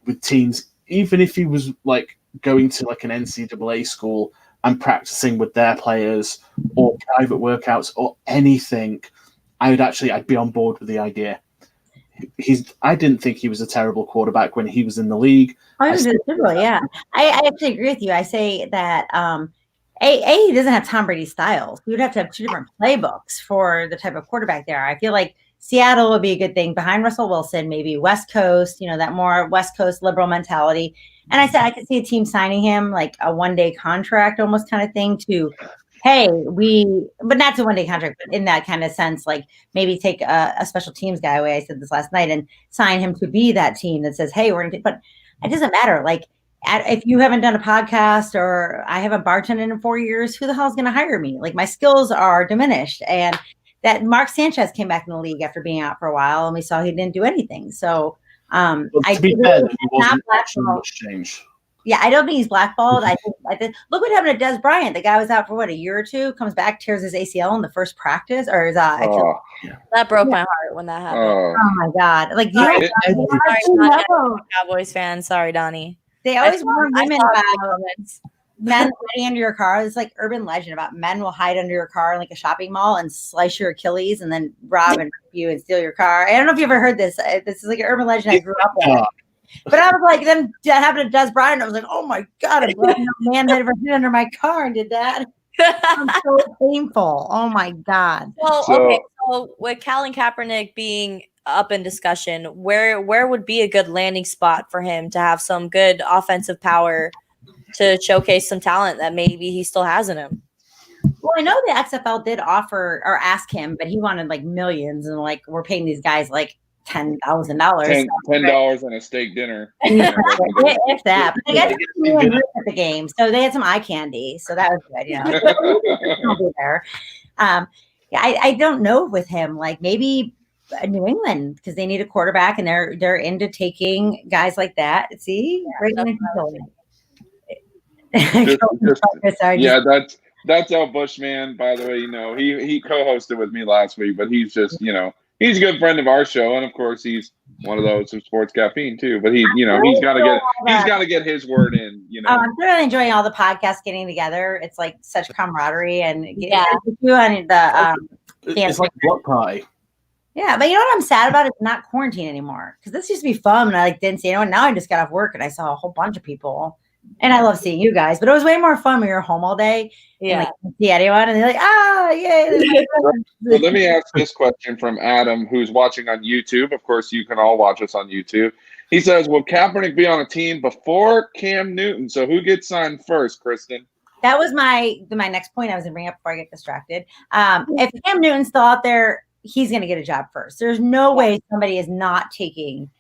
with teams, even if he was like going to like an NCAA school and practicing with their players or private workouts or anything, I'd be on board with the idea. I didn't think he was a terrible quarterback when he was in the league. I actually agree with you. I say that he doesn't have Tom Brady's styles. We would have to have two different playbooks for the type of quarterback they are. I feel like Seattle would be a good thing behind Russell Wilson, maybe West Coast, that more West Coast liberal mentality. And I said I could see a team signing him like a one-day contract almost kind of thing to, hey, but not to one-day contract, but in that kind of sense, like maybe take a special teams guy away. I said this last night and sign him to be that team that says, hey, we're going to, but it doesn't matter. Like if you haven't done a podcast or I haven't bartended in 4 years, who the hell is going to hire me? Like my skills are diminished. And that Mark Sanchez came back in the league after being out for a while and we saw he didn't do anything. So to be fair, he wasn't much change. Yeah, I don't think he's blackballed. I think look what happened to Des Bryant. The guy was out for a year or two, comes back, tears his ACL in the first practice, or his that broke my heart when that happened. Oh my God! Like sorry, Cowboys fan. Sorry, Donnie. They always warn women about men hiding under your car. It's like urban legend about men will hide under your car in like a shopping mall and slice your Achilles and then rob and you and steal your car. I don't know if you ever heard this. This is like an urban legend I grew up with. But I was like, then that happened to Des Bryant. I was like, oh my God, I'm glad no man had ever hid under my car and did that. It's so painful. Oh my God. Well, okay. So with Colin Kaepernick being up in discussion, where would be a good landing spot for him to have some good offensive power to showcase some talent that maybe he still has in him? Well, I know the XFL did offer or ask him, but he wanted like millions, and like we're paying these guys like $10,000. $10 and a steak dinner. If that. But they got at the game, so they had some eye candy, so that was good. Yeah, I'll be there. I don't know with him. Like maybe New England, because they need a quarterback, and they're into taking guys like that. See, that's El Bushman, by the way. He co-hosted with me last week, but he's just he's a good friend of our show, and of course he's one of those from Sports Caffeine too. But he's got to get his word in. I'm really enjoying all the podcasts getting together. It's like such camaraderie and it's like a block party. Yeah, but you know what I'm sad about? It's not quarantine anymore, because this used to be fun, and I didn't see anyone. Now I just got off work and I saw a whole bunch of people. And I love seeing you guys, but it was way more fun when you're home all day. Yeah. And see anyone, and they're like, yay. Well, let me ask this question from Adam, who's watching on YouTube. Of course, you can all watch us on YouTube. He says, will Kaepernick be on a team before Cam Newton? So who gets signed first, Kristin? That was my next point I was going to bring up before I get distracted. If Cam Newton's still out there, he's going to get a job first. There's no way somebody is not taking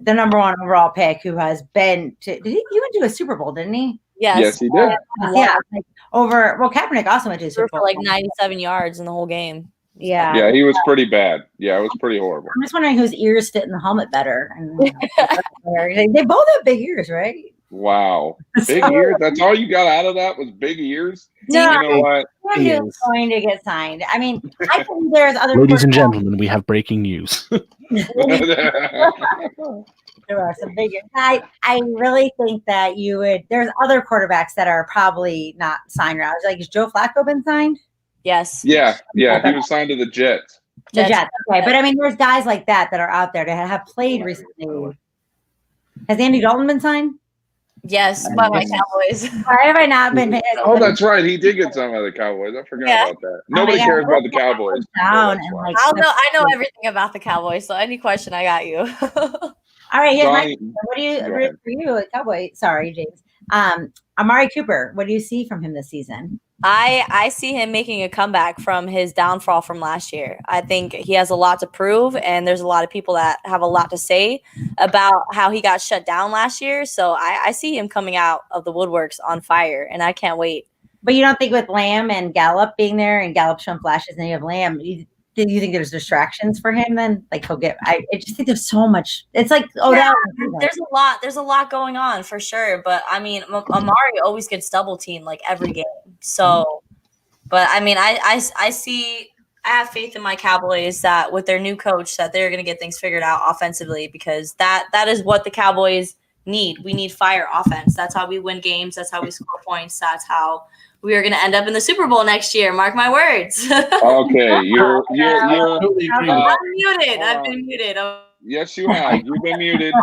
the number one overall pick who has been to he went to a Super Bowl, didn't he? Yes, he did. Yeah. Kaepernick also went to a Super Bowl. For like 97 yards in the whole game. Yeah. Yeah, he was pretty bad. Yeah, it was pretty horrible. I'm just wondering whose ears fit in the helmet better. And, they both have big ears, right? Wow. Big ears? That's all you got out of that was big ears? No, you know what? He's going to get signed. I mean, I think there's other Ladies and gentlemen, we have breaking news. There are some big. I really think that there's other quarterbacks that are probably not signed around. Like, has Joe Flacco been signed? Yes. Yeah. He was signed to the Jets. The Jets. Okay, but I mean, there's guys like that are out there that have played recently. Has Andy Dalton been signed? Yes, by my Cowboys. Why have I not been? Oh, that's right. He did get some of the Cowboys. I forgot about that. Nobody cares about the Cowboys. I know everything about the Cowboys. So any question, I got you. All right. Here's my question. What do you for you, Cowboy? Sorry, James. Amari Cooper. What do you see from him this season? I see him making a comeback from his downfall from last year. I think he has a lot to prove, and there's a lot of people that have a lot to say about how he got shut down last year. So I see him coming out of the woodworks on fire, and I can't wait. But you don't think with Lamb and Gallup being there and Gallup showing flashes and you have Lamb, do you think there's distractions for him then? Like he'll get I just think there's so much. It's like there's a lot going on for sure. But I mean Amari always gets double teamed like every game. So but I mean I have faith in my Cowboys that with their new coach that they're gonna get things figured out offensively, because that is what the Cowboys need. We need fire offense. That's how we win games, that's how we score points, that's how we are going to end up in the Super Bowl next year. Mark my words. Okay, you're muted. I've been muted. Yes, you have. You've been muted.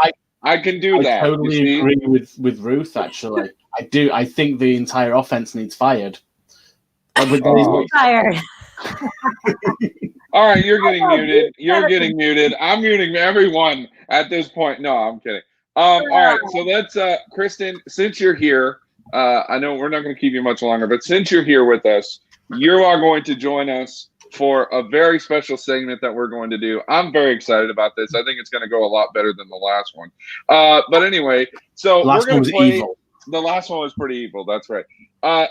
I can do that. I totally agree with Ruth. Actually, I do. I think the entire offense needs fired. Fired. All right, you're getting muted. You're getting muted. I'm muting everyone at this point. No, I'm kidding. All right, so let's, Kristin, since you're here. I know we're not going to keep you much longer, but since you're here with us, you are going to join us for a very special segment that we're going to do. I'm very excited about this. I think it's going to go a lot better than the last one. But anyway, so we're going to play. Evil. The last one was pretty evil. That's right.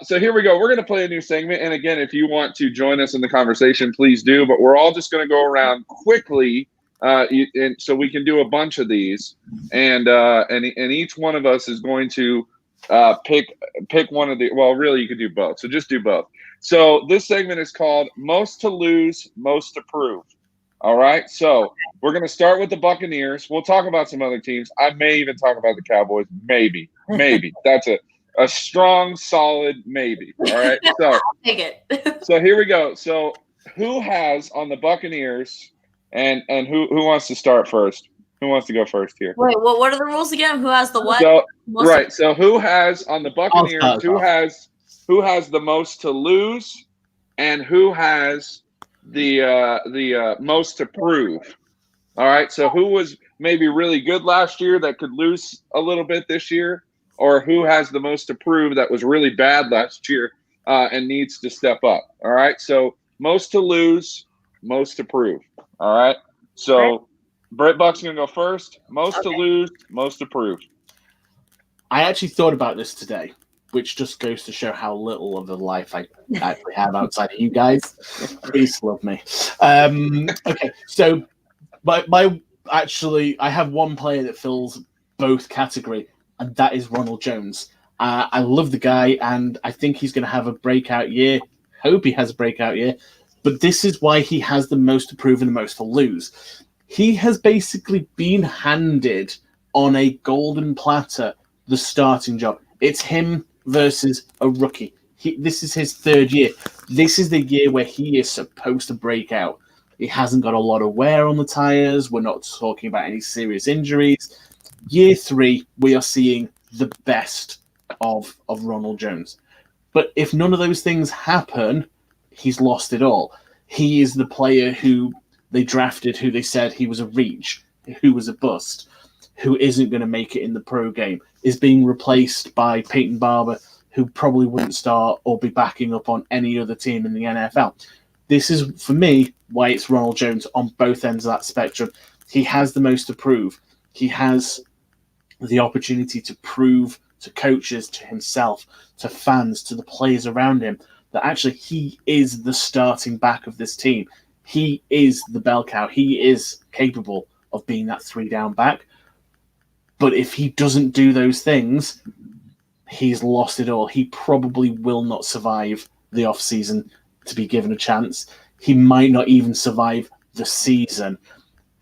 So here we go. We're going to play a new segment. And again, if you want to join us in the conversation, please do. But we're all just going to go around quickly. And so we can do a bunch of these. And each one of us is going to pick one of the, well, really you could do both, so just do both. So this segment is called Most to Lose, Most to Prove. All right, so we're going to start with the Buccaneers. We'll talk about some other teams. I may even talk about the Cowboys. Maybe that's a strong, solid maybe. All right, so I'll take it. So here we go. So who has on the Buccaneers, and who wants to start first? Who wants to go first here? Wait, what are the rules again? Who has the what? So, right. So who has on the Buccaneers? Who has the most to lose, and who has the most to prove? All right. So who was maybe really good last year that could lose a little bit this year, or who has the most to prove that was really bad last year and needs to step up? All right. So most to lose, most to prove. All right. So. BritBuc's going to go first. Most to lose, most to prove. I actually thought about this today, which just goes to show how little of a life I actually have outside of you guys. Please love me. Okay, so I have one player that fills both category, and that is Ronald Jones. I love the guy, and I think he's going to have a breakout year. Hope he has a breakout year. But this is why he has the most to prove and the most to lose. He has basically been handed on a golden platter the starting job. It's him versus a rookie. This is his third year. This is the year where he is supposed to break out. He hasn't got a lot of wear on the tires. We're not talking about any serious injuries. Year 3, we are seeing the best of Ronald Jones. But if none of those things happen, he's lost it all. He is the player who they drafted, who they said he was a reach, who was a bust, who isn't going to make it in the pro game, is being replaced by Peyton Barber, who probably wouldn't start or be backing up on any other team in the NFL. This is, for me, why it's Ronald Jones on both ends of that spectrum. He has the most to prove. He has the opportunity to prove to coaches, to himself, to fans, to the players around him, that actually he is the starting back of this team. He is the bell cow. He is capable of being that 3-down back. But if he doesn't do those things, he's lost it all. He probably will not survive the offseason to be given a chance. He might not even survive the season.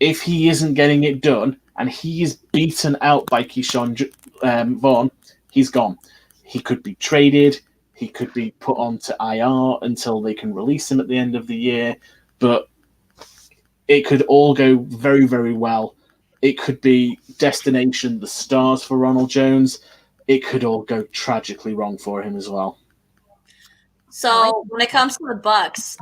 If he isn't getting it done and he is beaten out by Keyshawn Vaughn, he's gone. He could be traded. He could be put onto IR until they can release him at the end of the year. But it could all go very, very well. It could be destination, the stars for Ronald Jones. It could all go tragically wrong for him as well. So when it comes to the Bucs,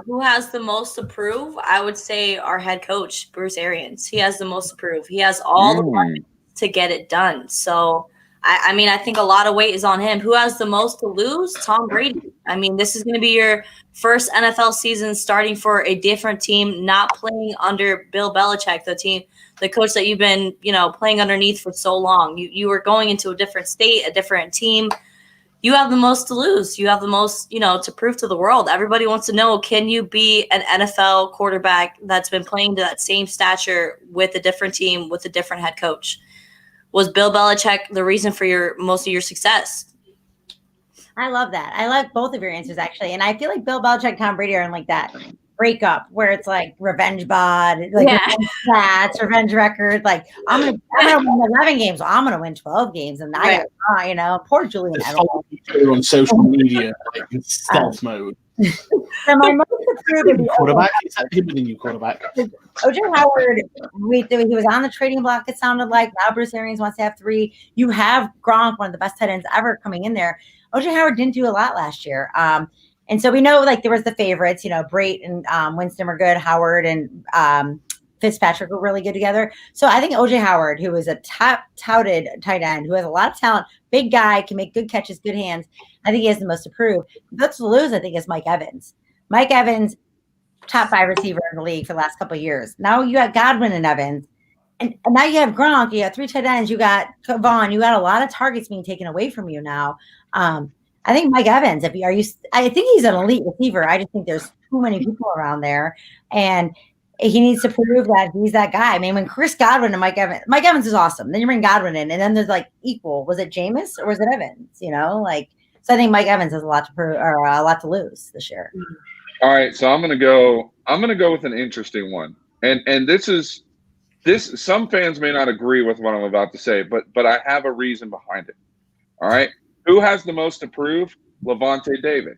who has the most to prove? I would say our head coach, Bruce Arians. He has the most to prove. He has all the weapons to get it done. So I mean, I think a lot of weight is on him. Who has the most to lose? Tom Brady. I mean, this is going to be your first NFL season starting for a different team, not playing under Bill Belichick, the coach that you've been, playing underneath for so long. You were going into a different state, a different team. You have the most to lose. You have the most, to prove to the world. Everybody wants to know, can you be an NFL quarterback that's been playing to that same stature with a different team, with a different head coach? Was Bill Belichick the reason for most of your success? I love that. I like both of your answers, actually. And I feel like Bill Belichick, Tom Brady are in like that breakup where it's like revenge bod, like revenge stats, revenge record. Like I'm gonna win 11 games. Well, I'm gonna win 12 games, and poor Julian Edelman on social media, like in stealth mode. So my most approved quarterback. Is that him, the new quarterback? OJ Howard. He was on the trading block. It sounded like now Bruce Arians wants to have 3. You have Gronk, one of the best tight ends ever, coming in there. OJ Howard didn't do a lot last year. And so we know, like, there was the favorites, Brait and Winston were good. Howard and Fitzpatrick were really good together. So I think OJ Howard, who is a top touted tight end, who has a lot of talent, big guy, can make good catches, good hands. I think he has the most to prove. That's to lose, I think, is Mike Evans. Mike Evans, top 5 receiver in the league for the last couple of years. Now you got Godwin and Evans. And now you have Gronk. You got 3 tight ends. You got Vaughn. You got a lot of targets being taken away from you now. I think Mike Evans, I think he's an elite receiver. I just think there's too many people around there. And he needs to prove that he's that guy. I mean, when Chris Godwin and Mike Evans is awesome. Then you bring Godwin in, and then there's like equal. Was it Jameis or was it Evans? So I think Mike Evans has a lot to prove or a lot to lose this year. All right, so I'm gonna go with an interesting one, and this. Some fans may not agree with what I'm about to say, but I have a reason behind it. All right, who has the most to prove? Levante David.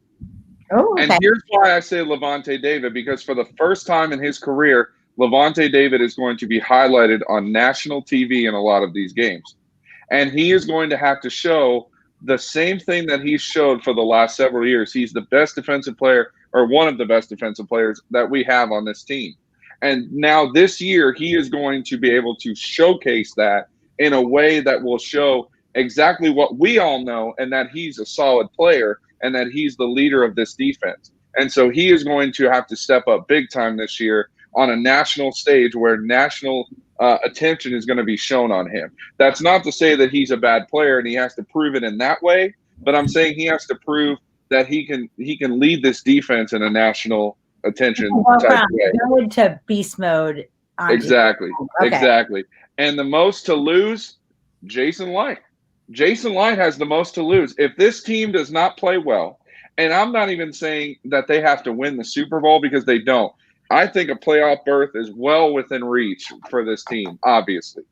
Oh, okay. And here's why I say Levante David, because for the first time in his career, Levante David is going to be highlighted on national TV in a lot of these games. And he is going to have to show the same thing that he's showed for the last several years. He's the best defensive player, or one of the best defensive players that we have on this team. And now this year, he is going to be able to showcase that in a way that will show exactly what we all know, and that he's a solid player and that he's the leader of this defense. And so he is going to have to step up big time this year on a national stage where national attention is going to be shown on him. That's not to say that he's a bad player and he has to prove it in that way, but I'm saying he has to prove that he can lead this defense in a national attention type way. Going to beast mode. Exactly. And the most to lose, Jason Light. Jason Light has the most to lose. If this team does not play well, and I'm not even saying that they have to win the Super Bowl, because they don't. I think a playoff berth is well within reach for this team, obviously.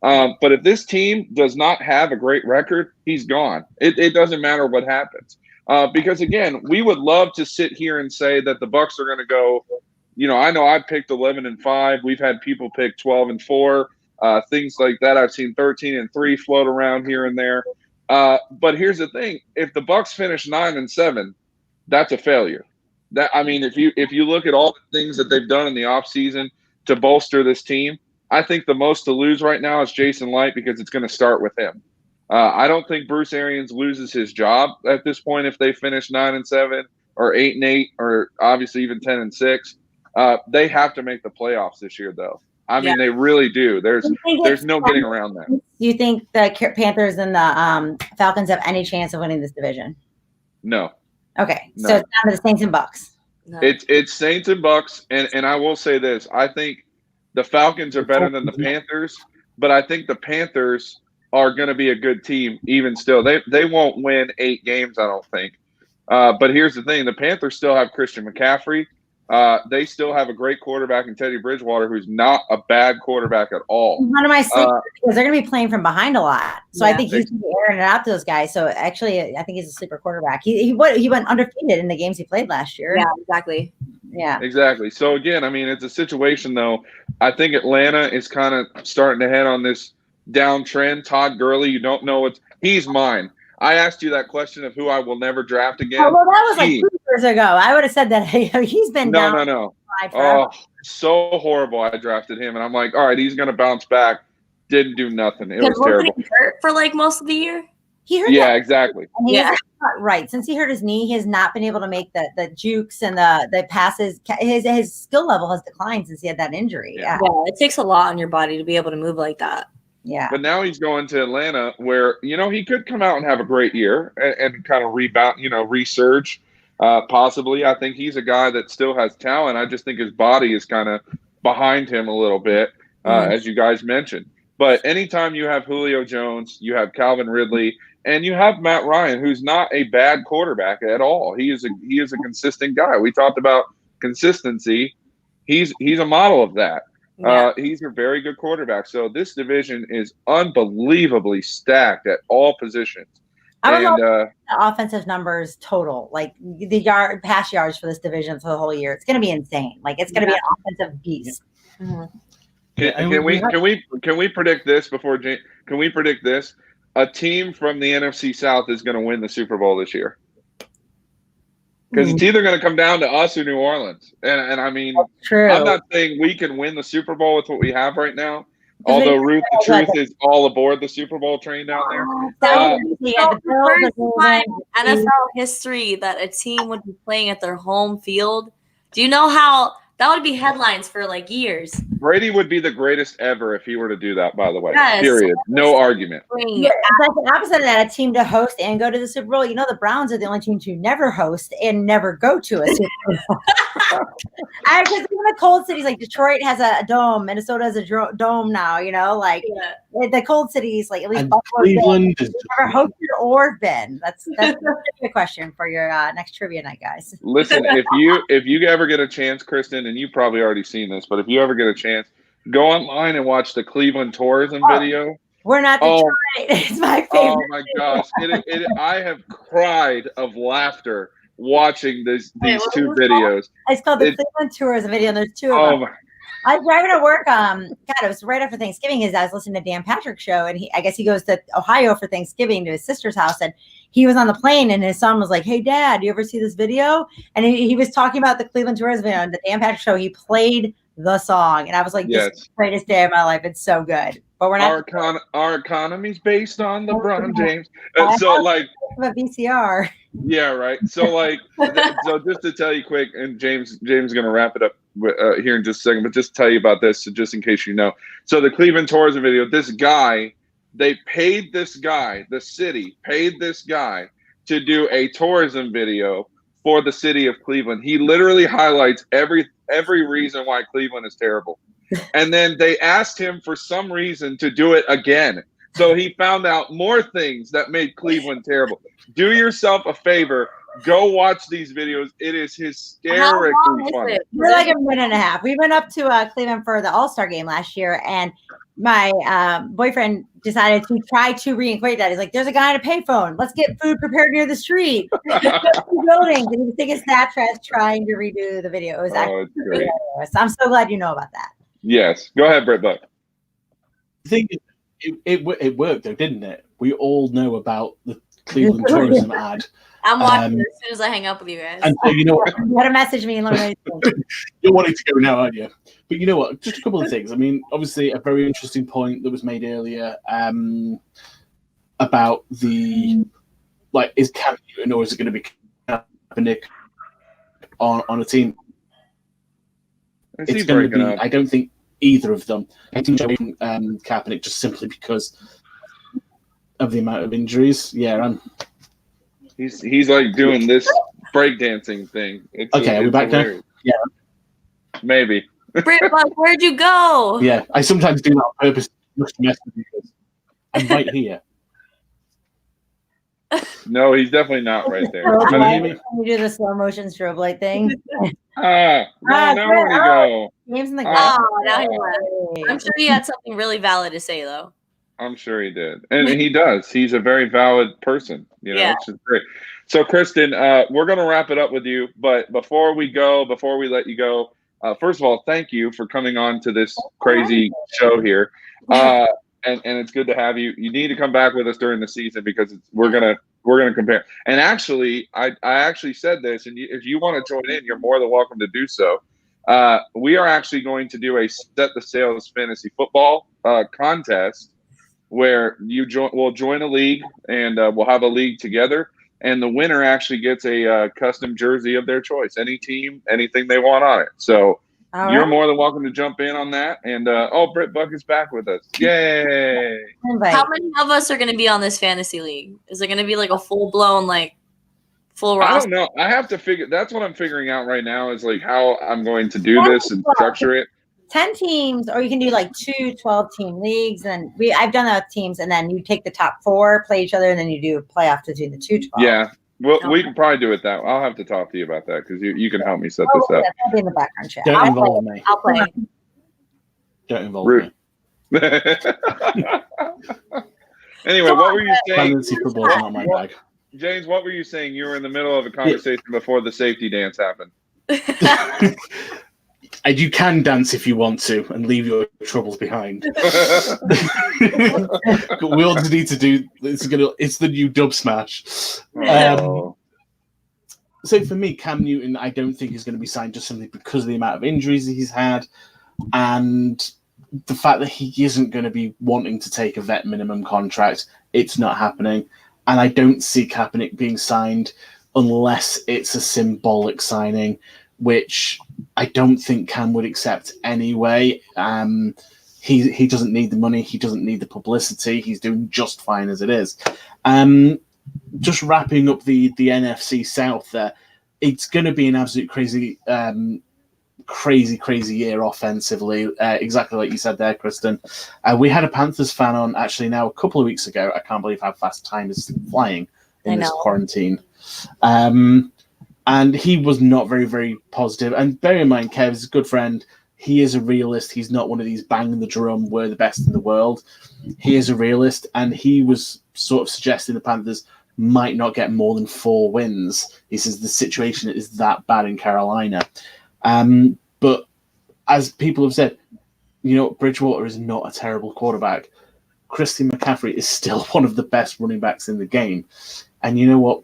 But if this team does not have a great record, he's gone. It doesn't matter what happens. Because, again, we would love to sit here and say that the Bucs are going to go, I know I picked 11-5. We've had people pick 12-4. Things like that. I've seen 13-3 float around here and there. But here's the thing: if the Bucs finish 9-7, that's a failure. If you look at all the things that they've done in the offseason to bolster this team, I think the most to lose right now is Jason Light, because it's going to start with him. I don't think Bruce Arians loses his job at this point if they finish 9-7 or 8-8 or obviously even 10-6. They have to make the playoffs this year, though. They really do. There's no getting around that. Do you think the Panthers and the Falcons have any chance of winning this division? No. Okay, no. So it's down to the Saints and Bucs. No. It's Saints and Bucs, and I will say this: I think the Falcons are better than the Panthers, but I think the Panthers are going to be a good team even still. They won't win 8 games, I don't think. But here's the thing: the Panthers still have Christian McCaffrey. They still have a great quarterback in Teddy Bridgewater, who's not a bad quarterback at all. One of my sleepers, because they're going to be playing from behind a lot. So I think he's going to be airing it out to those guys. So actually, I think he's a sleeper quarterback. He went undefeated in the games he played last year. Yeah, exactly. Yeah. Exactly. So, again, it's a situation, though. I think Atlanta is kind of starting to head on this downtrend. Todd Gurley, you don't know he's mine. I asked you that question of who I will never draft again. Oh, well, that was like 2 years ago. I would have said that he's been down. No. Oh, so horrible. I drafted him, and I'm like, all right, he's going to bounce back. Didn't do nothing. It was terrible. He hurt for like most of the year. He hurt. Yeah, exactly. And right. Since he hurt his knee, he has not been able to make the jukes and the passes. His skill level has declined since he had that injury. Yeah, it takes a lot on your body to be able to move like that. Yeah. But now he's going to Atlanta where, he could come out and have a great year and kind of rebound, resurge. Possibly. I think he's a guy that still has talent. I just think his body is kind of behind him a little bit, as you guys mentioned. But anytime you have Julio Jones, you have Calvin Ridley, and you have Matt Ryan, who's not a bad quarterback at all. He is a consistent guy. We talked about consistency. He's a model of that. Yeah. He's a very good quarterback. So this division is unbelievably stacked at all positions. I don't know the offensive numbers total, like the pass yards for this division for the whole year. It's going to be insane. Like it's going to be an offensive beast. Can we predict this before? Can we predict this? A team from the NFC South is going to win the Super Bowl this year. Because it's either going to come down to us or New Orleans. And I mean, true. I'm not saying we can win the Super Bowl with what we have right now. Although Ruth The Truth is all aboard the Super Bowl train down there. The first time in NFL history that a team would be playing at their home field. Do you know how that would be headlines for like years? Brady would be the greatest ever if he were to do that, by the way. Yes. Period. No argument. Yeah, like the opposite of that, a team to host and go to the Super Bowl. The Browns are the only team to never host and never go to a Super Bowl. Because even the cold cities like Detroit has a dome, Minnesota has a dome now. The cold cities, like at least Cleveland has never hosted or been. That's a question for your next trivia night, guys. Listen, if you ever get a chance, Kristin, and you've probably already seen this, but if you ever get a chance, go online and watch the Cleveland tourism video. We're not Detroit. It's my favorite. Oh my gosh, I have cried of laughter watching these two videos. It's called the Cleveland tourism video, and there's two of them. I was driving to work. It was right after Thanksgiving. I was listening to Dan Patrick's show, and I guess he goes to Ohio for Thanksgiving to his sister's house, and he was on the plane, and his son was like, "Hey, Dad, you ever see this video?" And he was talking about the Cleveland tourism video on the Dan Patrick show. He played the song, and I was like, "This is the greatest day of my life. It's so good." But we're not. Our economy's based on LeBron James, so like a VCR. Yeah, right. So so just to tell you quick, and James is going to wrap it up here in just a second, but just tell you about this, so just in case you know. So the Cleveland tourism video, the city paid this guy to do a tourism video for the city of Cleveland. He literally highlights every reason why Cleveland is terrible. And then they asked him for some reason to do it again. So he found out more things that made Cleveland terrible. Do yourself a favor. Go watch these videos. It is hysterically funny. We're like a minute and a half. We went up to Cleveland for the All-Star game last year, and my boyfriend decided to try to reintegrate that. He's like, "There's a guy on a payphone. Let's get food prepared near the street." Buildings, and he was taking Snapchats trying to redo the video. It was actually great. So I'm so glad you know about that. Yes, go ahead, BritBuc. I think it worked though, didn't it? We all know about the Cleveland tourism ad. I'm watching it as soon as I hang up with you guys. And so, you know what? You gotta message me and let me know. You're wanting to go now, aren't you? But you know what? Just a couple of things. I mean, obviously, a very interesting point that was made earlier about is Cam Newton or is it going to be Kaepernick on a team? It's going to be. I don't think either of them. I think Kaepernick just simply because of the amount of injuries. Yeah, He's like doing this breakdancing thing. Are we back now? Yeah. Maybe. BritBuc, where'd you go? Yeah, I sometimes do that on purpose just to mess with you because I'm right here. No, he's definitely not right there. Can you do the slow motion strobe light thing? Now where'd he go? James in the now he left. I'm sure he had something really valid to say, though. I'm sure he did. And he does. He's a very valid person, which is great. So, Kristin, we're going to wrap it up with you. But before we let you go, first of all, thank you for coming on to this crazy show here. And it's good to have you. You need to come back with us during the season because we're gonna compare. And actually, I actually said this, and if you want to join in, you're more than welcome to do so. We are actually going to do a Set the Sales fantasy football contest where we'll join a league and we'll have a league together, and the winner actually gets a custom jersey of their choice, any team, anything they want on it. So you're more than welcome to jump in on that. And BritBuc is back with us. Yay! How many of us are going to be on this fantasy league? Is it going to be like a full blown full roster? I don't know. I have to figure. That's what I'm figuring out right now is like how I'm going to do this and structure it. 10 teams, or you can do like 2 12-team leagues. And I've done that with teams, and then you take the top 4, play each other, and then you do a playoff between the 2 12. Yeah. Well, we can probably do it that way. I'll have to talk to you about that because you can help me set this up. I'll be in the background chat. Don't involve me. I'll play. Don't involve me. Anyway, what were you saying? Fantasy football is not my bag. James, what were you saying? You were in the middle of a conversation before the safety dance happened. And you can dance if you want to and leave your troubles behind. We all need to do. It's the new dub smash. So for me, Cam Newton, I don't think is going to be signed just simply because of the amount of injuries he's had, and the fact that he isn't going to be wanting to take a vet minimum contract. It's not happening, and I don't see Kaepernick being signed unless it's a symbolic signing, which I don't think Cam would accept anyway. He doesn't need the money. He doesn't need the publicity. He's doing just fine as it is. Just wrapping up the NFC South there, it's going to be an absolute crazy year offensively. Exactly like you said there, Kristin. We had a Panthers fan on actually now a couple of weeks ago. I can't believe how fast time is flying in this quarantine. And he was not very, very positive. And bear in mind, Kev is a good friend. He is a realist. He's not one of these bang the drum, we're the best in the world. He is a realist, and he was sort of suggesting the Panthers might not get more than 4 wins. He says the situation is that bad in Carolina. But as people have said, Bridgewater is not a terrible quarterback. Christian McCaffrey is still one of the best running backs in the game. And you know what?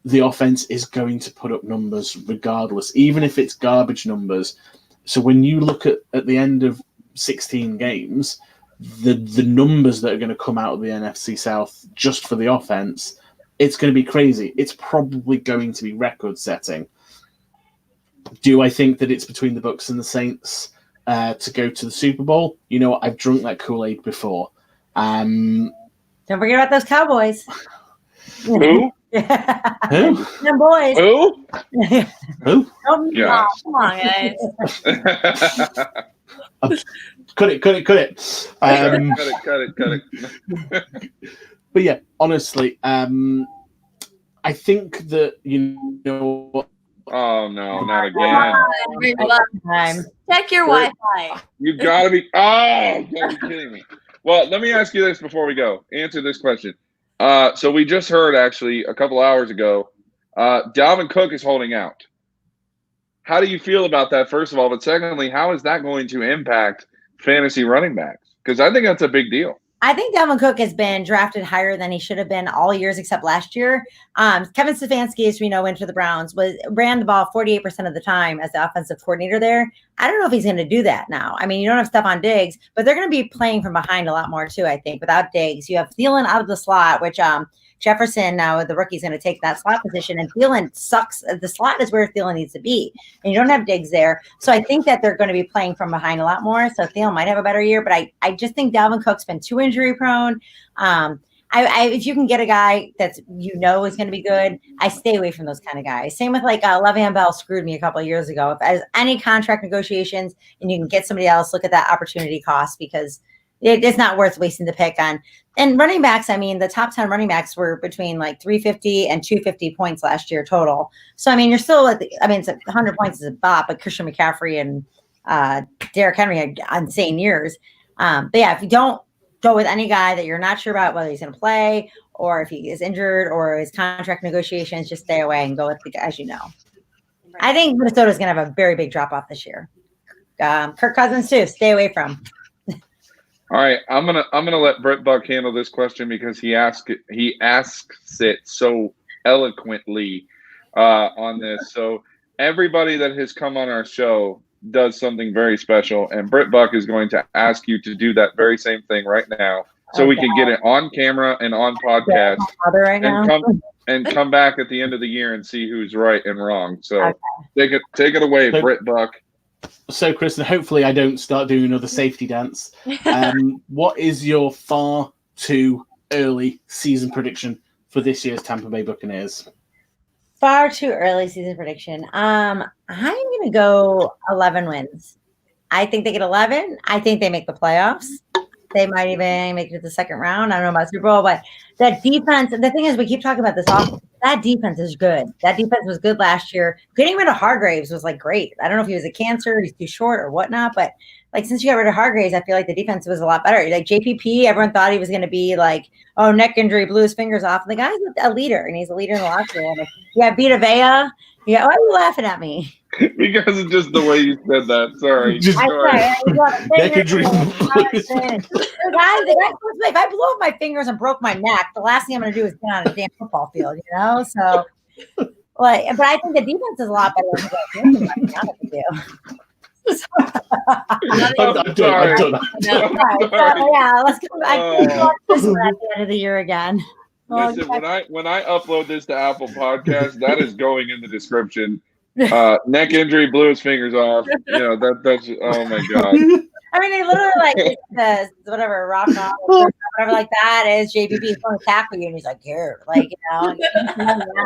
The offense is going to put up numbers regardless, even if it's garbage numbers. So when you look at the end of 16 games, the numbers that are going to come out of the NFC South just for the offense, it's going to be crazy. It's probably going to be record-setting. Do I think that it's between the Bucs and the Saints to go to the Super Bowl? You know what? I've drunk that Kool-Aid before. Don't forget about those Cowboys. Who? Who? Them boys. Who? Who? Yeah. Come on, guys. Cut it. Cut it. But yeah, honestly, I think that Oh no, not again! Check your Wi-Fi. You gotta be. Oh, you gotta be kidding me. Well, let me ask you this before we go. Answer this question. So we just heard actually a couple hours ago, Dalvin Cook is holding out. How do you feel about that, first of all? But secondly, how is that going to impact fantasy running backs? Because I think that's a big deal. I think Dalvin Cook has been drafted higher than he should have been all years except last year. Kevin Stefanski, as we know, went for the Browns, ran the ball 48% of the time as the offensive coordinator there. I don't know if he's going to do that now. I mean, you don't have Stephon Diggs, but they're going to be playing from behind a lot more too, I think, without Diggs. You have Thielen out of the slot, which Jefferson, now the rookie's going to take that slot position, and Thielen sucks. The slot is where Thielen needs to be, and you don't have Diggs there. So I think that they're going to be playing from behind a lot more. So Thielen might have a better year, but I just think Dalvin Cook's been too injury prone. If you can get a guy that's is going to be good, I stay away from those kind of guys. Same with Le'Veon Bell screwed me a couple of years ago. If there's any contract negotiations and you can get somebody else, look at that opportunity cost because it's not worth wasting the pick on. And running backs, I mean, the top 10 running backs were between 350 and 250 points last year total. So, I mean, you're still it's 100 points is a bop, but Christian McCaffrey and Derrick Henry had insane years. But yeah, if you don't go with any guy that you're not sure about whether he's going to play or if he is injured or his contract negotiations, just stay away and go with the guys you know. I think Minnesota's going to have a very big drop off this year. Kirk Cousins too. Stay away from. All right, I'm gonna let BritBuc handle this question because he asks it so eloquently on this. So everybody that has come on our show does something very special, and BritBuc is going to ask you to do that very same thing right now, so we can get it on camera and on podcast, and come back at the end of the year and see who's right and wrong. So take it away, BritBuc. So, Kristin, hopefully I don't start doing another safety dance. What is your far too early season prediction for this year's Tampa Bay Buccaneers? Far too early season prediction. I'm going to go 11 wins. I think they get 11. I think they make the playoffs. They might even make it to the second round. I don't know about Super Bowl, but that defense, the thing is, we keep talking about this offense. That defense is good. That defense was good last year. Getting rid of Hargraves was like great. I don't know if he was a cancer, he's too short or whatnot, but like since you got rid of Hargraves, I feel like the defense was a lot better. Like JPP, everyone thought he was going to be like, oh, neck injury, blew his fingers off. The guy's a leader, and he's a leader in the locker room. Yeah, Vita Vea. Yeah, why are you laughing at me? Because it's just the way you said that. Sorry. Neck injury. The guy, if I blew up my fingers and broke my neck, the last thing I'm going to do is get on a damn football field, you know? So, but I think the defense is a lot better than the defense. I'm done. Yeah, let's go back to this at the end of the year again. Listen, when I upload this to Apple Podcasts, that is going in the description. Neck injury, blew his fingers off. You know, that's oh my god. I mean, they literally like the whatever rock on whatever like that is. JPP is going to tackle you, and he's like, here, like you know.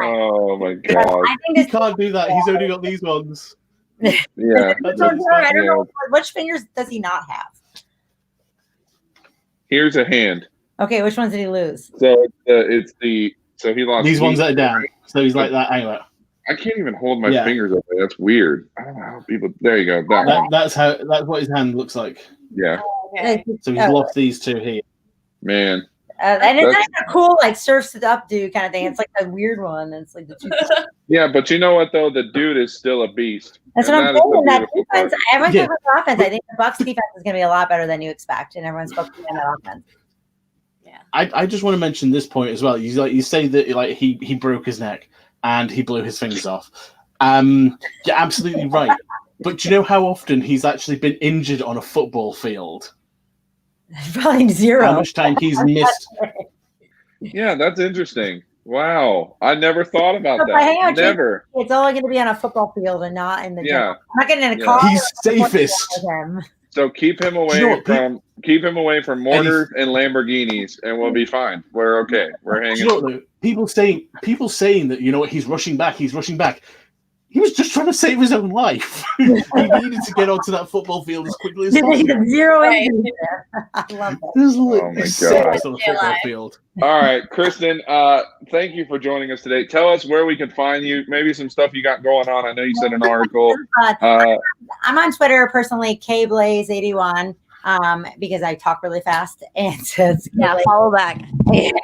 Oh my god. I think he can't do that. He's only got these ones. Yeah. I don't know which fingers does he not have. Here's a hand. Okay, which ones did he lose? So so he lost these ones that are down. So he's like that anyway. I can't even hold my fingers up there. That's weird. I don't know how people. There you go. That's what his hand looks like. Yeah. Okay. So he's lost these two here. Man. And it's not a cool like surfs it up dude kind of thing. It's like a weird one. It's like the two. Yeah, but you know what though? The dude is still a beast. That's what I'm saying. That defense, everyone's talking about the offense. I think the Bucs defense is going to be a lot better than you expect, and everyone's focusing on that offense. Yeah. I just want to mention this point as well. You say that like he broke his neck and he blew his fingers off. You're absolutely right. But do you know how often he's actually been injured on a football field? Probably zero. How much time he's missed? Yeah, that's interesting. Wow, I never thought about that. Never. It's only going to be on a football field and not in the gym. I'm not getting in a car. He's safest. So keep him away from mortars and Lamborghinis, and we'll be fine. We're okay. We're hanging. People saying that he's rushing back. He was just trying to save his own life. He needed to get onto that football field as quickly as possible. Zero injuries there. I love that. Oh my god! On a football field. All right, Kristin. Thank you for joining us today. Tell us where we can find you. Maybe some stuff you got going on. I know you said an article. I'm on Twitter personally, KBlaze81. Because I talk really fast, and follow back.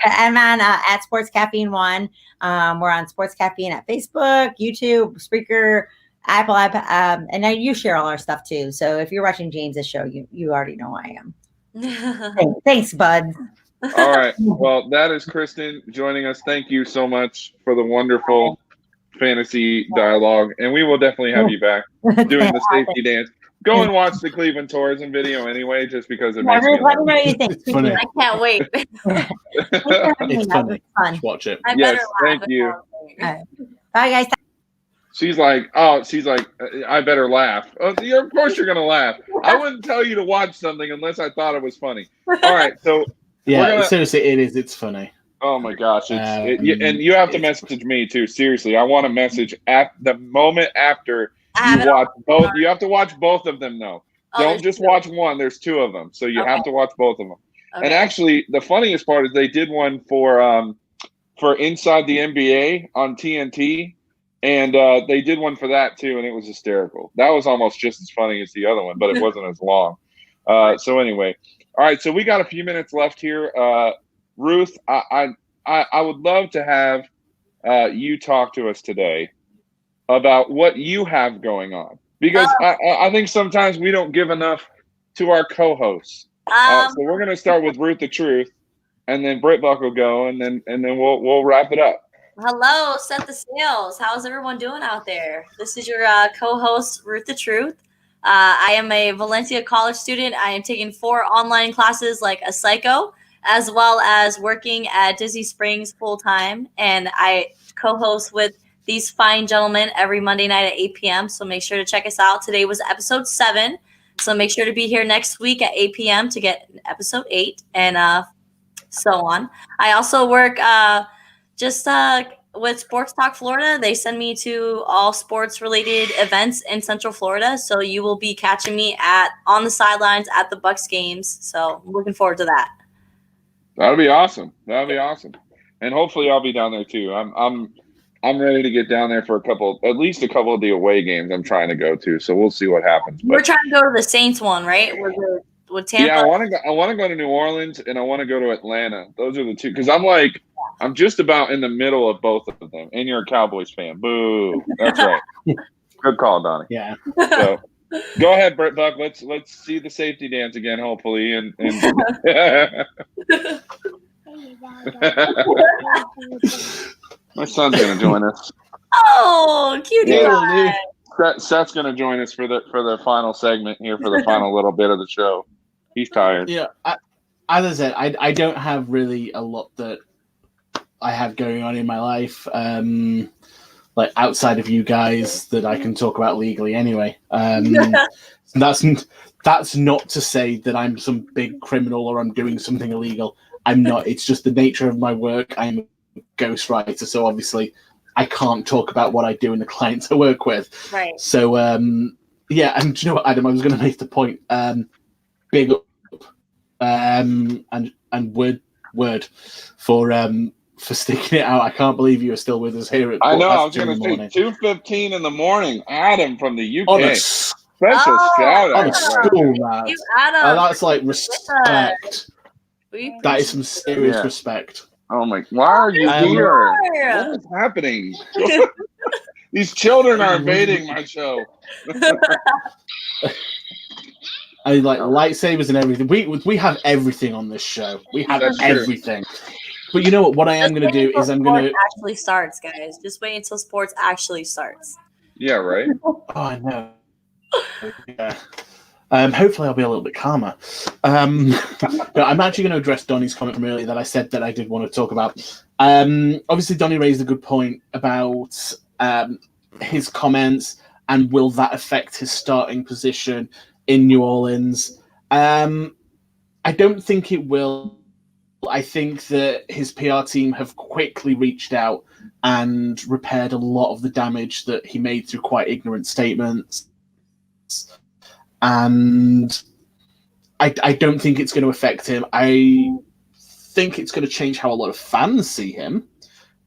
I'm on at Sports Caffeine 1. We're on Sports Caffeine at Facebook, YouTube, Spreaker, Apple, and now you share all our stuff too. So if you're watching James's show, you already know I am. Thanks, bud. All right. Well, that is Kristin joining us. Thank you so much for the wonderful fantasy dialogue, and we will definitely have you back doing the safety dance. Go and watch the Cleveland tourism video anyway, just because it makes me laugh. Let me know what you think. It's funny. I can't wait. It's funny. Fun. Watch it. Yes, thank you. Right. Bye, guys. She's like, I better laugh. Of course you're going to laugh. I wouldn't tell you to watch something unless I thought it was funny. All right, so. Seriously, it is. It's funny. Oh, my gosh. And you have to message me, too. Seriously, I want a message at the moment after you watch both. You have to watch both of them, though. Don't just watch one. There's two of them, so you have to watch both of them. Okay. And actually, the funniest part is they did one for Inside the NBA on TNT, and they did one for that too, and it was hysterical. That was almost just as funny as the other one, but it wasn't as long. So anyway, all right. So we got a few minutes left here. Ruth, I would love to have you talk to us today about what you have going on, because I think sometimes we don't give enough to our co-hosts. So we're going to start with Ruth The Truth, and then BritBuc will go, and then we'll wrap it up. Hello, set the sails. How's everyone doing out there? This is your co-host, Ruth The Truth. I am a Valencia college student. I am taking 4 online classes like a psycho, as well as working at Disney Springs full time. And I co-host with these fine gentlemen every Monday night at 8 p.m. So make sure to check us out. Today was episode 7. So make sure to be here next week at 8 p.m. to get episode 8 and so on. I also work with Sports Talk Florida. They send me to all sports related events in Central Florida. So you will be catching me on the sidelines at the Bucs games. So I'm looking forward to that. That'll be awesome. And hopefully I'll be down there too. I'm ready to get down there for at least a couple of the away games I'm trying to go to. So we'll see what happens. We're trying to go to the Saints one, right? With Tampa. Yeah, I want to go to New Orleans and I want to go to Atlanta. Those are the two, because I'm just about in the middle of both of them. And you're a Cowboys fan. Boo. That's right. Good call, Donnie. Yeah. So go ahead, BritBuc. Let's see the safety dance again, hopefully. And my son's gonna join us. Oh, cutie pie. Seth's gonna join us for the final segment here, for the final little bit of the show. He's tired. Yeah, as I said, I don't have really a lot that I have going on in my life, like outside of you guys, that I can talk about legally anyway. That's not to say that I'm some big criminal or I'm doing something illegal. I'm not. It's just the nature of my work. I'm a ghostwriter, so obviously I can't talk about what I do and the clients I work with. Right. So, yeah, and do you know what, Adam? I was going to make the point. Big up, and word for sticking it out. I can't believe you are still with us here. I know. I was going to say 2:15 in the morning. Adam from the UK. On a special shout out. On a school, man. Adam. That's like respect. That is some serious respect. Oh my! Why are you here? What is happening? These children are invading my show. I like lightsabers and everything. We have everything on this show. We have everything. But you know what? What I am going to do is I'm going to actually starts, guys. Just wait until sports actually starts. Yeah, right. Oh, I know. Yeah. Hopefully I'll be a little bit calmer. But I'm actually going to address Donnie's comment from earlier that I said that I did want to talk about. Obviously, Donnie raised a good point about his comments and will that affect his starting position in New Orleans. I don't think it will. I think that his PR team have quickly reached out and repaired a lot of the damage that he made through quite ignorant statements. And I don't think it's going to affect him. I think it's going to change how a lot of fans see him.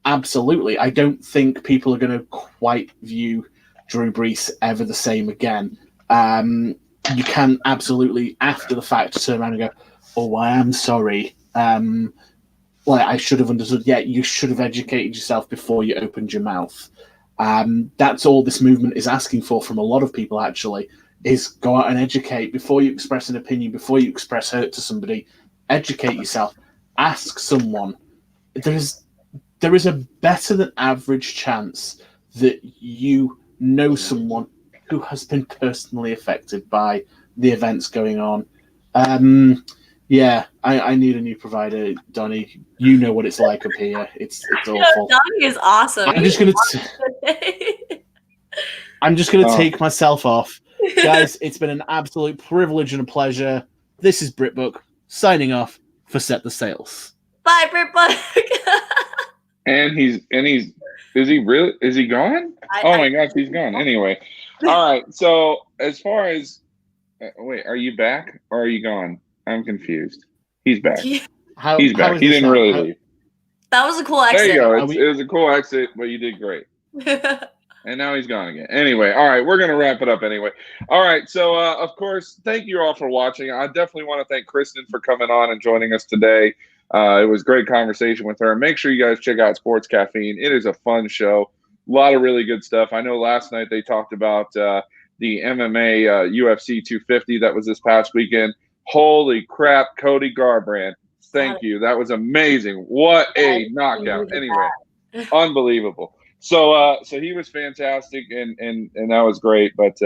Absolutely. I don't think people are going to quite view Drew Brees ever the same again. You can absolutely, after the fact, turn around and go, oh, I am sorry. I should have understood. Yeah, you should have educated yourself before you opened your mouth. That's all this movement is asking for from a lot of people, actually. Is go out and educate before you express an opinion, before you express hurt to somebody. Educate yourself. Ask someone. There is a better than average chance that you know someone who has been personally affected by the events going on. Yeah, I need a new provider, Donnie. You know what it's like up here. It's awful. Donnie is awesome. I'm just gonna take myself off. Guys, it's been an absolute privilege and a pleasure. This is BritBuc signing off for Set the Sails. Bye, BritBuc. And is he gone? Oh my gosh, he's gone. Anyway, all right. So as far as wait, are you back or are you gone? I'm confused. He's back. He's back. He didn't really leave. That was a cool exit. There you go. It was a cool exit, but you did great. And now he's gone again. Anyway, all right, we're going to wrap it up anyway. All right, so, of course, thank you all for watching. I definitely want to thank Kristin for coming on and joining us today. It was a great conversation with her. Make sure you guys check out Sports Caffeine. It is a fun show. A lot of really good stuff. I know last night they talked about the MMA UFC 250 that was this past weekend. Holy crap, Cody Garbrandt. Thank you. That was amazing. What a knockout. Anyway, unbelievable. So he was fantastic and that was great. But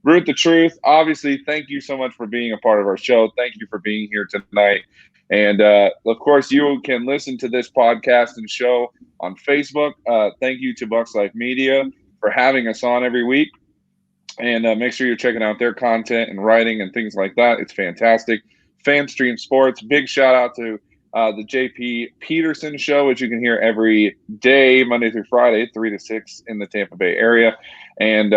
Ruth The Truth, obviously, thank you so much for being a part of our show. Thank you for being here tonight. And, of course, you can listen to this podcast and show on Facebook. Thank you to Bucs Life Media for having us on every week. And make sure you're checking out their content and writing and things like that. It's fantastic. FanStream Sports, big shout out to the JP Peterson Show, which you can hear every day, Monday through Friday, 3 to 6 in the Tampa Bay area. And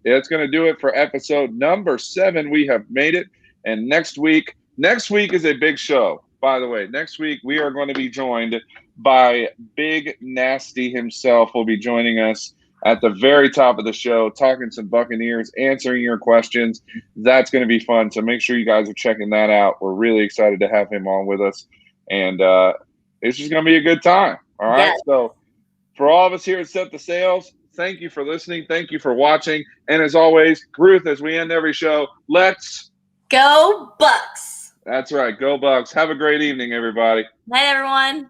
it's going to do it for episode number 7. We have made it. And next week is a big show, by the way. Next week, we are going to be joined by Big Nasty himself. Will be joining us at the very top of the show, talking some Buccaneers, answering your questions. That's going to be fun. So make sure you guys are checking that out. We're really excited to have him on with us. And it's just going to be a good time. All right. Yes. So for all of us here at Set the Sails, thank you for listening. Thank you for watching. And as always, Ruth, as we end every show, let's go Bucs. That's right. Go Bucs. Have a great evening, everybody. Night, everyone.